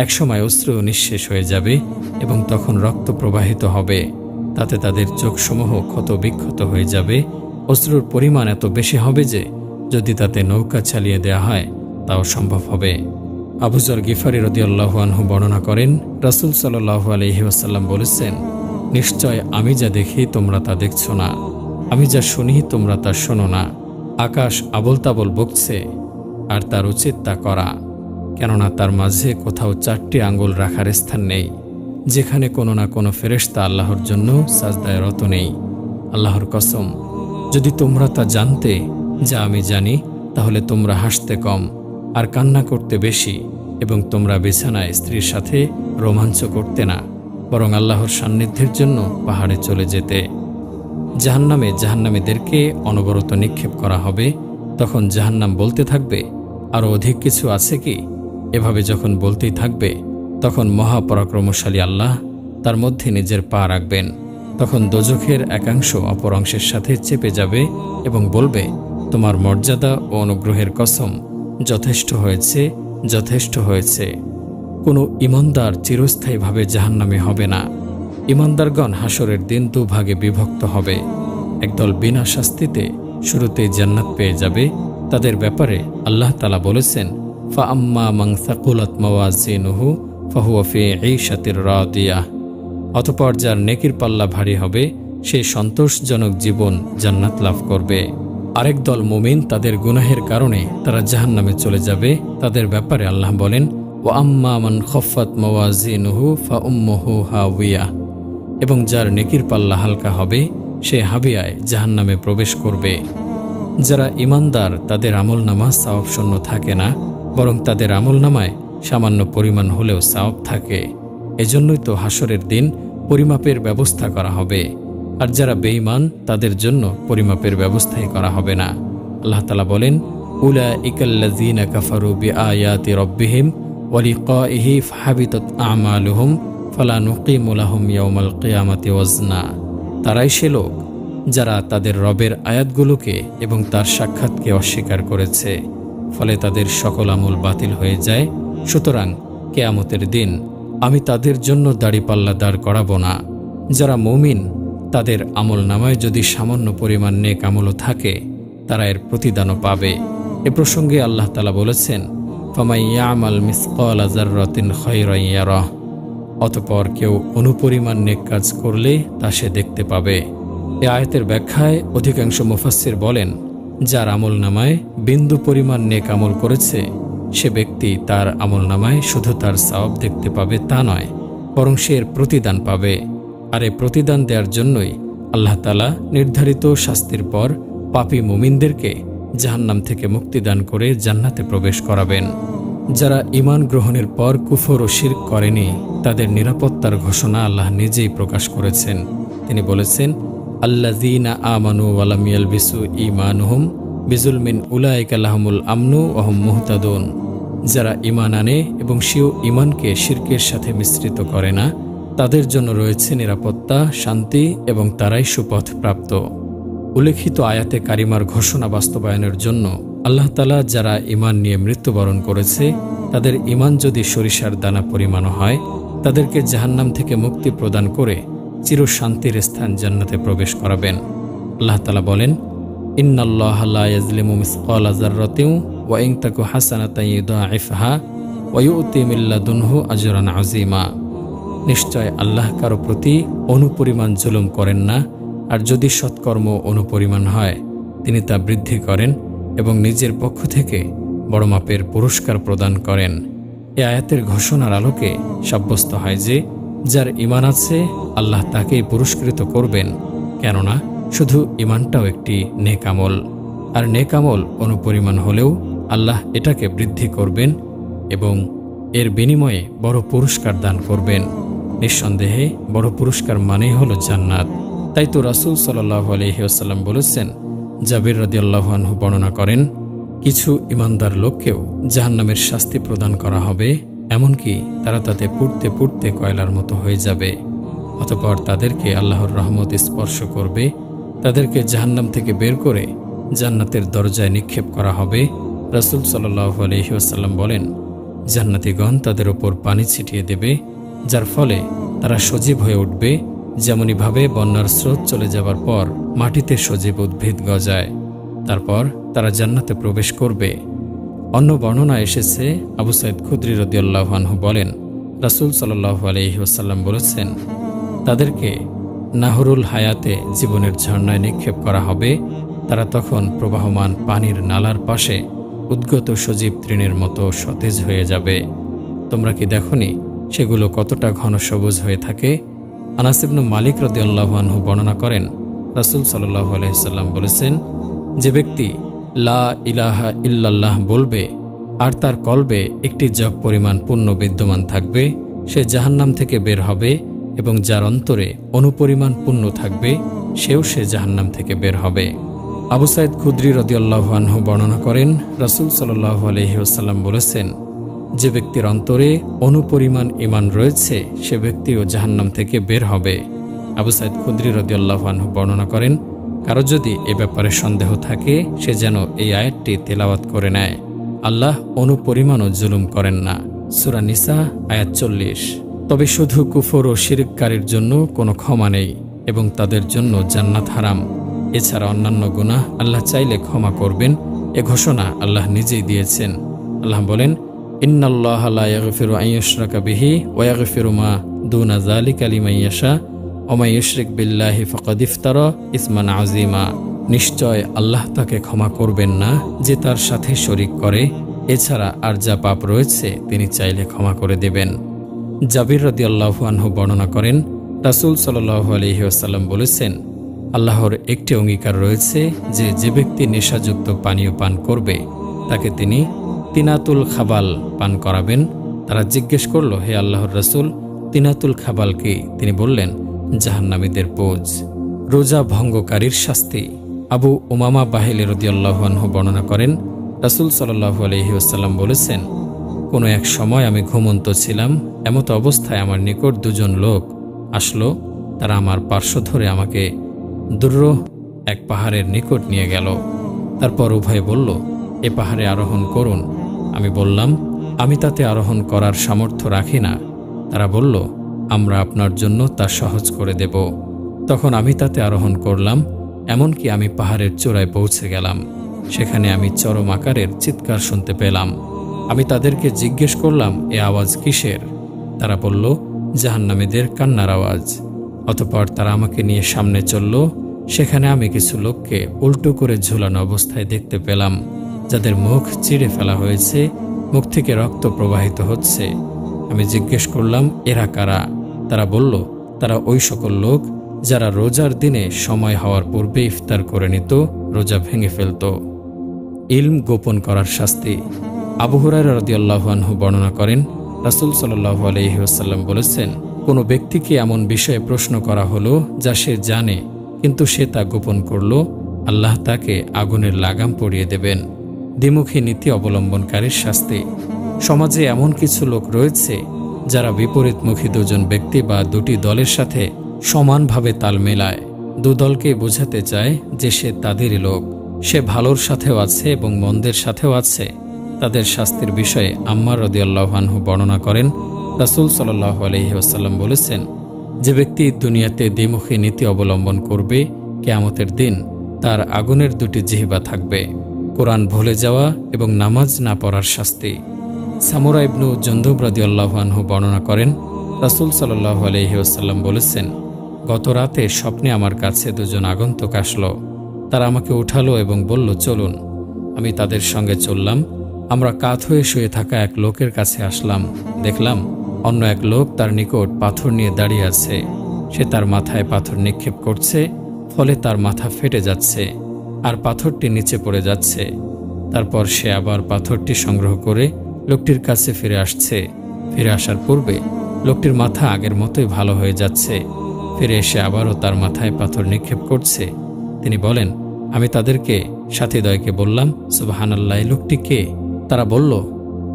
একসময় অশ্রু নিঃশেষ হয়ে যাবে এবং তখন রক্ত প্রবাহিত হবে, তাতে তাদের চোখসমূহ ক্ষত বিক্ষত হয়ে যাবে। অশ্রুর পরিমাণ এত বেশি হবে যে যদি তাতে নৌকা চালিয়ে দেয়া হয় তাও সম্ভব হবে। আবু যর গিফারী রাদিয়াল্লাহু আনহু বর্ণনা করেন, রাসূল সাল্লাল্লাহু আলাইহি ওয়াসাল্লাম বলেছেন, নিশ্চয় আমি যা দেখি তোমরা তা দেখছো না, আমি যা শুনি তোমরা তা শোনো না। আকাশ আবল তাবল বকছে, আর তার উচিত তা করা, কেননা তার মাঝে কোথাও 4টি আঙ্গুল রাখার স্থান নেই, যেখানে কোনো না কোনো ফেরেশতা আল্লাহর জন্য সাজদায় রত নেই। আল্লাহর কসম, যদি তোমরা তা জানতে যা আমি জানি, তাহলে তোমরা হাসতে কম আর কান্না করতে বেশি, এবং তোমরা বিছানায় স্ত্রীর সাথে রোমাঞ্চ করতে না, বরং আল্লাহর সান্নিধ্যের জন্য পাহাড়ে চলে যেতে। জাহান্নামীদেরকে অনবরত নিক্ষেপ করা হবে। তখন জাহান্নাম বলতে থাকবে, আরও অধিক কিছু আছে কি? এভাবে যখন বলতেই থাকবে, তখন মহাপরাক্রমশালী আল্লাহ তার মধ্যে নিজের পা রাখবেন। তখন দোজখের একাংশ অপর অংশের সাথে চেপে যাবে এবং বলবে, তোমার মর্যাদা ও অনুগ্রহের কসম, যথেষ্ট হয়েছে, যথেষ্ট হয়েছে। কোনো ঈমানদার চিরস্থায়ীভাবে জাহান্নামে হবে না। ঈমানদারগণ হাসরের দিন দুভাগে বিভক্ত হবে। একদল বিনা শাস্তিতে শুরুতেই জান্নাত পেয়ে যাবে। তাদের ব্যাপারে আল্লাহ তাআলা বলেছেন, ফাআম্মা মান সাকুলাত মাওয়াজিনুহু ফাহুয়া ফি ঈশাতির রাদিয়াহ। অতঃপর যার নেকির পাল্লা ভারী হবে, সে সন্তোষজনক জীবন জান্নাত লাভ করবে। আরেক দল মুমিন, তাদের গুনাহের কারণে তারা জাহান্নামে চলে যাবে। তাদের ব্যাপারে আল্লাহ বলেন, ওয়া আম্মা মান খাফফাত মাওয়াজিনুহু ফাউম্মুহু হাওয়িয়া, এবং যার নেকির পাল্লা হালকা হবে সে হাবিয়ায় জাহান্নামে প্রবেশ করবে। যারা ঈমানদার তাদের আমলনামা সওয়াব শূন্য থাকে না, বরং তাদের আমলনামায় সামান্য পরিমাণ হলেও সওয়াব থাকে। এজন্যই তো হাসরের দিন পরিমাপের ব্যবস্থা করা হবে। আর যারা বেঈমান তাদের জন্য পরিমাপের ব্যবস্থাই করা হবে না। আল্লাহ তাআলা বলেন, উলাইকাল্লাযীনা কাফারু বিআয়াতি রাব্বিহিম ওয়া লিকাইহি ফাহাবিতাত আমালুহুম ফালা নুকিমু লাহুম ইয়াওমাল কিয়ামাতি ওয়াজনা। তারাই সে লোক যারা তাদের রবের আয়াতগুলোকে এবং তার সাক্ষাৎকে অস্বীকার করেছে, ফলে তাদের সকল আমল বাতিল হয়ে যায়। সুতরাং কিয়ামতের দিন আমি তাদের জন্য দাড়িপাল্লা দাঁড় করাবো না। যারা মুমিন তাদের আমল নামায় যদি সামান্য পরিমাণ নেক আমলও থাকে তারা এর প্রতিদানও পাবে। এ প্রসঙ্গে আল্লাহ তাআলা বলেছেন, ফামান ইয়ামাল মিসকালা যাররাতিন খায়রান ইয়ারাহ, অতঃপর কেউ অনুপরিমাণ নেক কাজ করলে তা সে দেখতে পাবে। এ আয়াতের ব্যাখ্যায় অধিকাংশ মুফাসসির বলেন, যার আমল নামায় বিন্দু পরিমাণ নেক আমল করেছে সে ব্যক্তি তার আমল নামায় শুধু তার সওয়াব দেখতে পাবে তা নয়, বরং সে এর প্রতিদান পাবে। আর এই প্রতিদান দেওয়ার জন্যই আল্লাহ তাআলা নির্ধারিত শাস্তির পর পাপী মুমিনদেরকে জাহান্নাম থেকে মুক্তিদান করে জান্নাতে প্রবেশ করাবেন। যারা ঈমান গ্রহণের পর কুফর ও শিরক করেনি তাদের নিরাপত্তার ঘোষণা আল্লাহ নিজেই প্রকাশ করেছেন। তিনি বলেছেন, আল্লাযীনা আমানু ওয়া লাম ইয়ালবিসু ঈমানুহুম বিজুলমিন উলাইকা লাহুমুল আমনু ওয়া হুম মুহতাদুন। যারা ঈমান আনে এবং সেও ঈমানকে শিরকের সাথে মিশ্রিত করে না তাদের জন্য রয়েছে নিরাপত্তা, শান্তি এবং তারাই সুপথ প্রাপ্ত। উল্লেখিত আয়াতে কারিমার ঘোষণা বাস্তবায়নের জন্য আল্লাহ তাআলা যারা ঈমান নিয়ে মৃত্যুবরণ করেছে তাদের ঈমান যদি সরিষার দানা পরিমাণও হয় তাদেরকে জাহান্নাম থেকে মুক্তি প্রদান করে চিরশান্তির স্থান জান্নাতে প্রবেশ করাবেন। আল্লাহ তাআলা বলেন, ইন্নাল্লাহা লা ইয়াজলিমু মিসকালা যাররাতিন ওয়া ইন তাকু হাসানাতান ইউদাইফহা ওয়া ইউতি মিন লাদুনহু আজরান আযীমা। নিশ্চয় আল্লাহ কারো প্রতি অনুপরিমাণ জুলুম করেন না, আর যদি সৎকর্ম অনুপরিমাণ হয় তিনি তা বৃদ্ধি করেন এবং নিজের পক্ষ থেকে বড় মাপের পুরস্কার প্রদান করেন। এ আয়াতের ঘোষণার আলোকে সাব্যস্ত হয় যে যার ঈমান আছে আল্লাহ তাকেই পুরস্কৃত করবেন, কেননা শুধু ঈমানটাও একটি নেক আমল, আর নেক আমল অনুপরিমাণ হলেও আল্লাহ এটাকে বৃদ্ধি করবেন এবং এর বিনিময়ে বড় পুরস্কার দান করবেন। নিঃসন্দেহে বড় পুরস্কার মানেই হলো জান্নাত। তাই তো রাসূল সাল্লাল্লাহু আলাইহি ওয়াসাল্লাম বলেছেন, জাবির রাদিয়াল্লাহু আনহু বর্ণনা করেন, কিছু ঈমানদার লোককেও জাহান্নামের শাস্তি প্রদান করা হবে, এমনকি তারা তাতে পুড়তে পুড়তে কয়লার মতো হয়ে যাবে। অতঃপর তাদেরকে আল্লাহর রহমত স্পর্শ করবে, তাদেরকে জাহান্নাম থেকে বের করে জান্নাতের দরজায় নিক্ষেপ করা হবে। রাসূল সাল্লাল্লাহু আলাইহি ওয়াসাল্লাম বলেন, জান্নাতীগণ তাদের ওপর পানি ছিটিয়ে দেবে, যার ফলে তারা সজীব হয়ে উঠবে, যেমনইভাবে বন্যার স্রোত চলে যাবার পর মাটিতে সজীব উদ্ভিদ গজায়। তারপর তারা জান্নাতে প্রবেশ করবে। অন্য বর্ণনা এসেছে, আবু সাঈদ খুদরি রাদিয়াল্লাহু আনহু বলেন, রাসূল সাল্লাল্লাহু আলাইহি ওয়াসাল্লাম বলেছেন, তাদেরকে নাহরুল হায়াতে জীবনের ঝর্ণায় নিক্ষেপ করা হবে। তারা তখন প্রবাহমান পানির নালার পাশে উদ্গত সজীব তৃণের মতো সতেজ হয়ে যাবে। তোমরা কি দেখনি সেগুলো কতটা ঘন সবুজ হয়ে থাকে? আনাস ইবনে মালিক রাদিয়াল্লাহু আনহু বর্ণনা করেন, রাসূল সাল্লাল্লাহু আলাইহি ওয়াসাল্লাম বলেছেন, যে ব্যক্তি লা ইলাহা ইল্লাল্লাহ বলবে আর তার কলবে একটি জগ পরিমাণ পুণ্য বিদ্যমান থাকবে সে জাহান্নাম থেকে বের হবে, এবং যার অন্তরে অনুপরিমাণ পুণ্য থাকবে সেও সে জাহান্নাম থেকে বের হবে। আবু সাঈদ খুদরি রাদিয়াল্লাহু আনহু বর্ণনা করেন, রাসূল সাল্লাল্লাহু আলাইহি ওয়াসাল্লাম বলেছেন, যে ব্যক্তির অন্তরে অনুপরিমাণ ঈমান রয়েছে সে ব্যক্তিও জাহান্নাম থেকে বের হবে। আবু সাঈদ খুদরি রাদিয়াল্লাহু আনহু বর্ণনা করেন, কারো যদি এ ব্যাপারে সন্দেহ থাকে সে যেন এই আয়াতটি তেলাওয়াত করে নেয়। আল্লাহ অনুপরিমাণও জুলুম করেন না। সূরা নিসা আয়াত 40। তবে শুধু কুফর ও শিরককারীর জন্য কোনো ক্ষমা নেই এবং তাদের জন্য জান্নাত হারাম। এছাড়া অন্যান্য গুনাহ আল্লাহ চাইলে ক্ষমা করবেন, এ ঘোষণা আল্লাহ নিজেই দিয়েছেন। আল্লাহ বলেন, ইন্নাল্লাহা লা ইয়াগফিরু আন ইউশরাকা বিহি ওয়া ইয়াগফিরু মা দুনা যালিকা লিমান ইয়াশা ওয়া মান ইউশরিক বিল্লাহি ফাকাদ ইফতারা ইসমান আযীমা। নিশ্চয় আল্লাহ তাকে ক্ষমা করবেন না যে তার সাথে শরীক করে এছাড়া আর যা পাপ রয়েছে তিনি চাইলে ক্ষমা করে দেবেন। জাবির রাদিয়াল্লাহু আনহু বর্ণনা করেন, রাসূল সাল্লাল্লাহু আলাইহি ওয়াসাল্লাম বলেছেন, আল্লাহর একটি অঙ্গীকার রয়েছে যে যে ব্যক্তি নেশাযুক্ত পানীয় পান করবে তাকে তিনি তিনাতুল খাবাল পান করাবেন। তারা জিজ্ঞেস করল, হে আল্লাহর রাসূল, তিনাতুল খাবাল কি? তিনি বললেন, জাহান্নামীদের পোজ। রোজা ভঙ্গকারীর শাস্তি। আবু উমামা বাহিলী রাদিয়াল্লাহু আনহু বর্ণনা করেন, রাসূল সাল্লাল্লাহু আলাইহি ওয়াসাল্লাম বলেছেন, কোনো এক সময় আমি ঘুমন্ত ছিলাম, এমত অবস্থায় আমার নিকট দুজন লোক আসলো। তারা আমার পার্শ্ব ধরে আমাকে দুরূহ এক পাহাড়ের নিকট নিয়ে গেল। তারপর উভয়ে বলল, এ পাহাড়ে আরোহণ করুন। আমি বললাম, আমি তাতে আরোহণ করার সামর্থ্য রাখি না। তারা বলল, আমরা আপনার জন্য তা সহজ করে দেব। তখন আমি তাতে আরোহণ করলাম, এমনকি আমি পাহাড়ের চূড়ায় পৌঁছে গেলাম। সেখানে আমি চরম আকারের চিৎকার শুনতে পেলাম। আমি তাদেরকে জিজ্ঞেস করলাম, এ আওয়াজ কিসের? তারা বলল, জাহান্নামীদের কান্নার আওয়াজ। অতঃপর তারা আমাকে নিয়ে সামনে চলল। সেখানে আমি কিছু লোককে উল্টো করে ঝুলানো অবস্থায় দেখতে পেলাম, যাদের মুখ চিড়ে ফেলা হয়েছে, মুখ থেকে রক্ত প্রবাহিত হচ্ছে। আমি জিজ্ঞেস করলাম, এরা কারা? তারা বলল, তারা ওই সকল লোক যারা রোজার দিনে সময় হওয়ার পূর্বে ইফতার করে নিত, রোজা ভেঙে ফেলত। ইলম গোপন করার শাস্তি। আবু হুরায়রা রাদিয়াল্লাহু আনহু বর্ণনা করেন, রাসূল সাল্লাল্লাহু আলাইহি ওয়াসাল্লাম বলেছেন, কোনো ব্যক্তিকে এমন বিষয়ে প্রশ্ন করা হলো যা সে জানে কিন্তু সে তা গোপন করল, আল্লাহ তাকে আগুনের লাগাম পরিয়ে দেবেন। দ্বিমুখী নীতি অবলম্বনকারীর শাস্তি। সমাজে এমন কিছু লোক রয়েছে যারা বিপরীতমুখী দুজন ব্যক্তি বা দুটি দলের সাথে সমানভাবে তাল মেলায়। দুদলকে বোঝাতে চায় যে সে তাদেরই লোক, সে ভালোর সাথেও আছে এবং মন্দের সাথেও আছে। তাদের শাস্তির বিষয়ে আম্মার রাদিয়াল্লাহু আনহু বর্ণনা করেন, রাসূল সাল্লাল্লাহু আলাইহি ওয়াসাল্লাম বলেছেন, যে ব্যক্তি দুনিয়াতে দ্বিমুখী নীতি অবলম্বন করবে, কিয়ামতের দিন তার আগুনের দুটি জিহ্বা থাকবে। কোরআন ভুলে যাওয়া এবং নামাজ না পড়ার শাস্তি। সামুরা ইবনু জুনদুব রাদিয়াল্লাহু আনহু বর্ণনা করেন, রাসূল সাল্লাল্লাহু আলাইহি ওয়াসাল্লাম বলেছেন, গত রাতে স্বপ্নে আমার কাছে দুজন আগন্তুক আসলো। তারা আমাকে উঠালো এবং বলল, চলুন। আমি তাদের সঙ্গে চললাম। আমরা কাত হয়ে শুয়ে থাকা এক লোকের কাছে আসলাম। দেখলাম অন্য এক লোক তার নিকট পাথর নিয়ে দাঁড়িয়ে আছে। সে তার মাথায় পাথর নিক্ষেপ করছে, ফলে তার মাথা ফেটে যাচ্ছে আর পাথরটি নিচে পড়ে যাচ্ছে। তারপর সে আবার পাথরটি সংগ্রহ করে লোকটির কাছে ফিরে আসছে। ফিরে আসার পূর্বে লোকটির মাথা আগের মতোই ভালো হয়ে যাচ্ছে। ফিরে এসে আবারও তার মাথায় পাথর নিক্ষেপ করছে। তিনি বলেন, আমি তাদেরকে সাথীদ্বয়কে বললাম, সুবহানাল্লাহ, এই লোকটি কে? তারা বলল,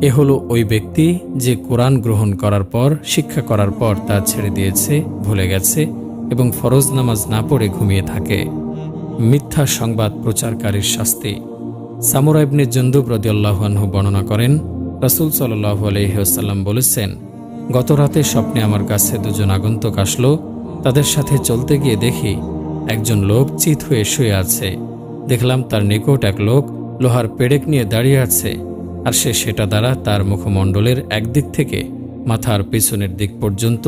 এ হলো ওই ব্যক্তি যে কোরআন গ্রহণ করার পর, শিক্ষা করার পর তা ছেড়ে দিয়েছে, ভুলে গেছে এবং ফরজ নামাজ না পড়ে ঘুমিয়ে থাকে। মিথ্যা সংবাদ প্রচারকারীর শাস্তি। সামুরা ইবনে জুনদুব রাদিয়াল্লাহু আনহু বর্ণনা করেন, রাসূল সাল্লাল্লাহু আলাইহি ওয়াসাল্লাম বলেছেন, গত রাতে স্বপ্নে আমার কাছে দুজন আগন্তুক আসলো। তাদের সাথে চলতে গিয়ে দেখি একজন লোক চিত হয়ে শুয়ে আছে। দেখলাম তার নিকট এক লোক লোহার পেরেক নিয়ে দাঁড়িয়ে আছে, আর সে সেটা দ্বারা তার মুখমণ্ডলের একদিক থেকে মাথার পিছনের দিক পর্যন্ত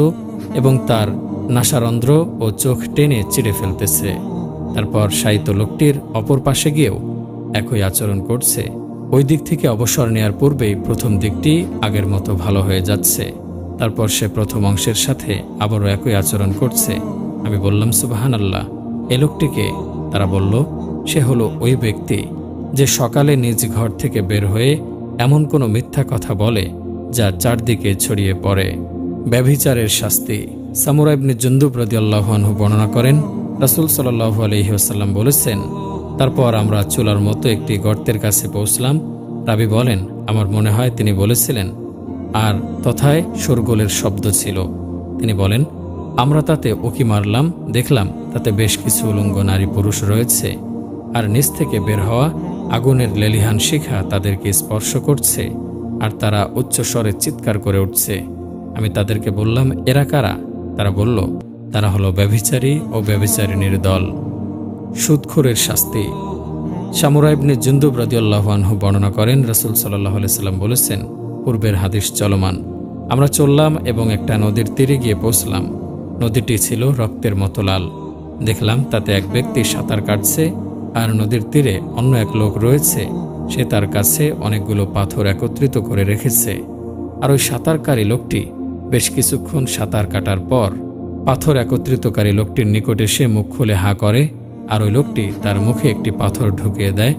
এবং তার নাসারন্ধ্র ও চোখ টেনে চিড়ে ফেলতেছে। তারপর শায়িত লোকটির অপর পাশে গিয়েও একই আচরণ করছে। ওই দিক থেকে অবসর নেয়ার পূর্বেই প্রথম দিকটি আগের মতো ভালো হয়ে যাচ্ছে। তারপর সে প্রথম অংশের সাথে আবারও একই আচরণ করছে। আমি বললাম, সুবহানাল্লাহ, এ লোকটিকে? তারা বলল, সে হলো ওই ব্যক্তি যে সকালে নিজ ঘর থেকে বের হয়ে এমন কোনো মিথ্যা কথা বলে যা চারদিকে ছড়িয়ে পড়ে। ব্যভিচারের শাস্তি। সামুরা ইবনে জুনদুব রাদিয়াল্লাহু আনহু বর্ণনা করেন, রাসূল সাল্লাল্লাহু আলাইহি ওয়াসাল্লাম বলেছেন, তারপর আমরা চুলার মতো একটি গর্তের কাছে পৌঁছলাম। রাবী বলেন, আমার মনে হয় তিনি বলেছিলেন, আর তথায় শোরগোলের শব্দ ছিল। তিনি বলেন, আমরা তাতে উকি মারলাম, দেখলাম তাতে বেশ কিছু উলঙ্গ নারী পুরুষ রয়েছে, আর নিচ থেকে বের হওয়া আগুনের লেলিহান শিখা তাদেরকে স্পর্শ করছে, আর তারা উচ্চস্বরে চিৎকার করে উঠছে। আমি তাদেরকে বললাম, এরা কারা? তারা বলল, তারা হলো ব্যভিচারী ও ব্যভিচারিণীর দল। সুদখোরের শাস্তি। সামুরা ইবনে জুনদুব রাদিয়াল্লাহু আনহু বর্ণনা করেন, রাসূল সাল্লাল্লাহু আলাইহি ওয়াসাল্লাম বলেছেন, পূর্বের হাদিস চলমান। আমরা চললাম এবং একটা নদীর তীরে গিয়ে পৌঁছলাম। নদীটি ছিল রক্তের মতো লাল। দেখলাম তাতে এক ব্যক্তি সাঁতার কাটছে, আর নদীর তীরে অন্য এক লোক রয়েছে, সে তার কাছে অনেকগুলো পাথর একত্রিত করে রেখেছে। আর ওই সাঁতারকারী লোকটি বেশ কিছুক্ষণ সাঁতার কাটার পর পাথর একত্রিতকারী লোকটির নিকটে সে মুখ খুলে হা করে, আর ওই লোকটি তার মুখে একটি পাথর ঢুকিয়ে দেয়।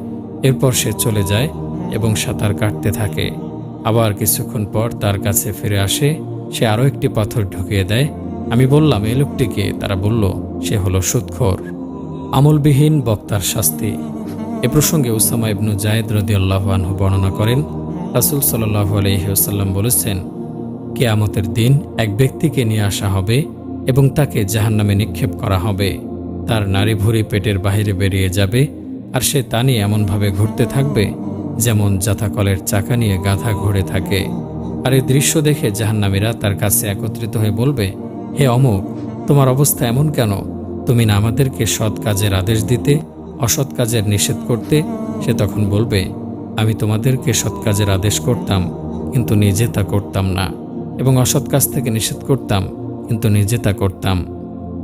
এরপর সে চলে যায় এবং সাঁতার কাটতে থাকে। আবার কিছুক্ষণ পর তার কাছে ফিরে আসে, সে আরও একটি পাথর ঢুকিয়ে দেয়। আমি বললাম, এই লোকটিকে? তারা বলল, সে হলো সুদখোর। আমলবিহীন বক্তার শাস্তি। এ প্রসঙ্গে উসামা ইবনু জায়েদ রাদিয়াল্লাহু আনহু বর্ণনা করেন, রাসূল সাল্লাল্লাহু আলাইহি ওয়াসাল্লাম বলেছেন, কিয়ামতের দিন এক ব্যক্তিকে নিয়ে আসা হবে এবং তাকে জাহান্নামে নিক্ষেপ করা হবে। তার নাড়ি ভুঁড়ি পেটের বাহিরে বেরিয়ে যাবে, আর সে তা নিয়ে এমনভাবে ঘুরতে থাকবে যেমন জাথাকলের চাকা নিয়ে গাধা ঘুরে থাকে। আর এই দৃশ্য দেখে জাহান্নামীরা তার কাছে একত্রিত হয়ে বলবে, হে অমুক, তোমার অবস্থা এমন কেন? তুমি না আমাদেরকে সৎ কাজের আদেশ দিতে, অসৎ কাজের নিষেধ করতে? সে তখন বলবে, আমি তোমাদেরকে সৎ কাজের আদেশ করতাম, কিন্তু নিজে তা করতাম না, এবং অসৎ কাজ থেকে নিষেধ করতাম, কিন্তু নিজে তা করতাম।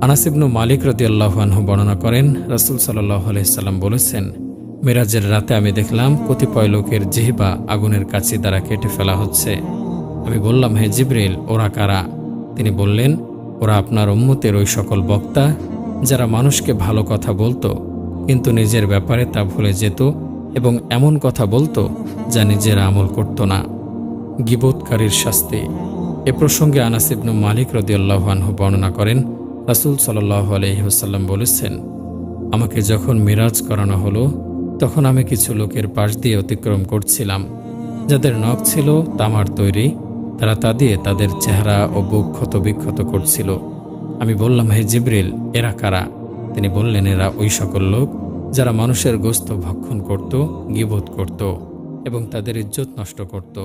আনাস ইবনু মালিক রাদিয়াল্লাহু আনহু বর্ণনা করেন, রাসূল সাল্লাল্লাহু আলাইহি সাল্লাম বলেছেন, মেরাজের রাতে আমি দেখলাম কতিপয় লোকের জিহ্বা আগুনের কাছি দ্বারা কেটে ফেলা হচ্ছে। আমি বললাম, হে জিবরিল, ওরা কারা? তিনি বললেন, ওরা আপনার উম্মতের ওই সকল বক্তা যারা মানুষকে ভালো কথা বলতো কিন্তু নিজের ব্যাপারে তা ভুলে যেত, এবং এমন কথা বলতো যা নিজের আমল করত না। গীবতকারীর শাস্তি। এ প্রসঙ্গে আনাস ইবনু মালিক রাদিয়াল্লাহু আনহু বর্ণনা করেন, রাসূল সাল্লাল্লাহু আলাইহি ওয়াসাল্লাম বলেছেন, আমাকে যখন মিরাজ করানো হলো, তখন আমি কিছু লোকের পাশ দিয়ে অতিক্রম করছিলাম, যাদের নখ ছিল তামার তৈরি। তারা তা দিয়ে তাদের চেহারা ও বুক ক্ষতবিক্ষত করছিল। আমি বললাম, হে জিবরিল, এরা কারা? তিনি বললেন, এরা ওই সকল লোক যারা মানুষের গোশত ভক্ষণ করত, গীবত করত এবং তাদের ইজ্জত নষ্ট করত।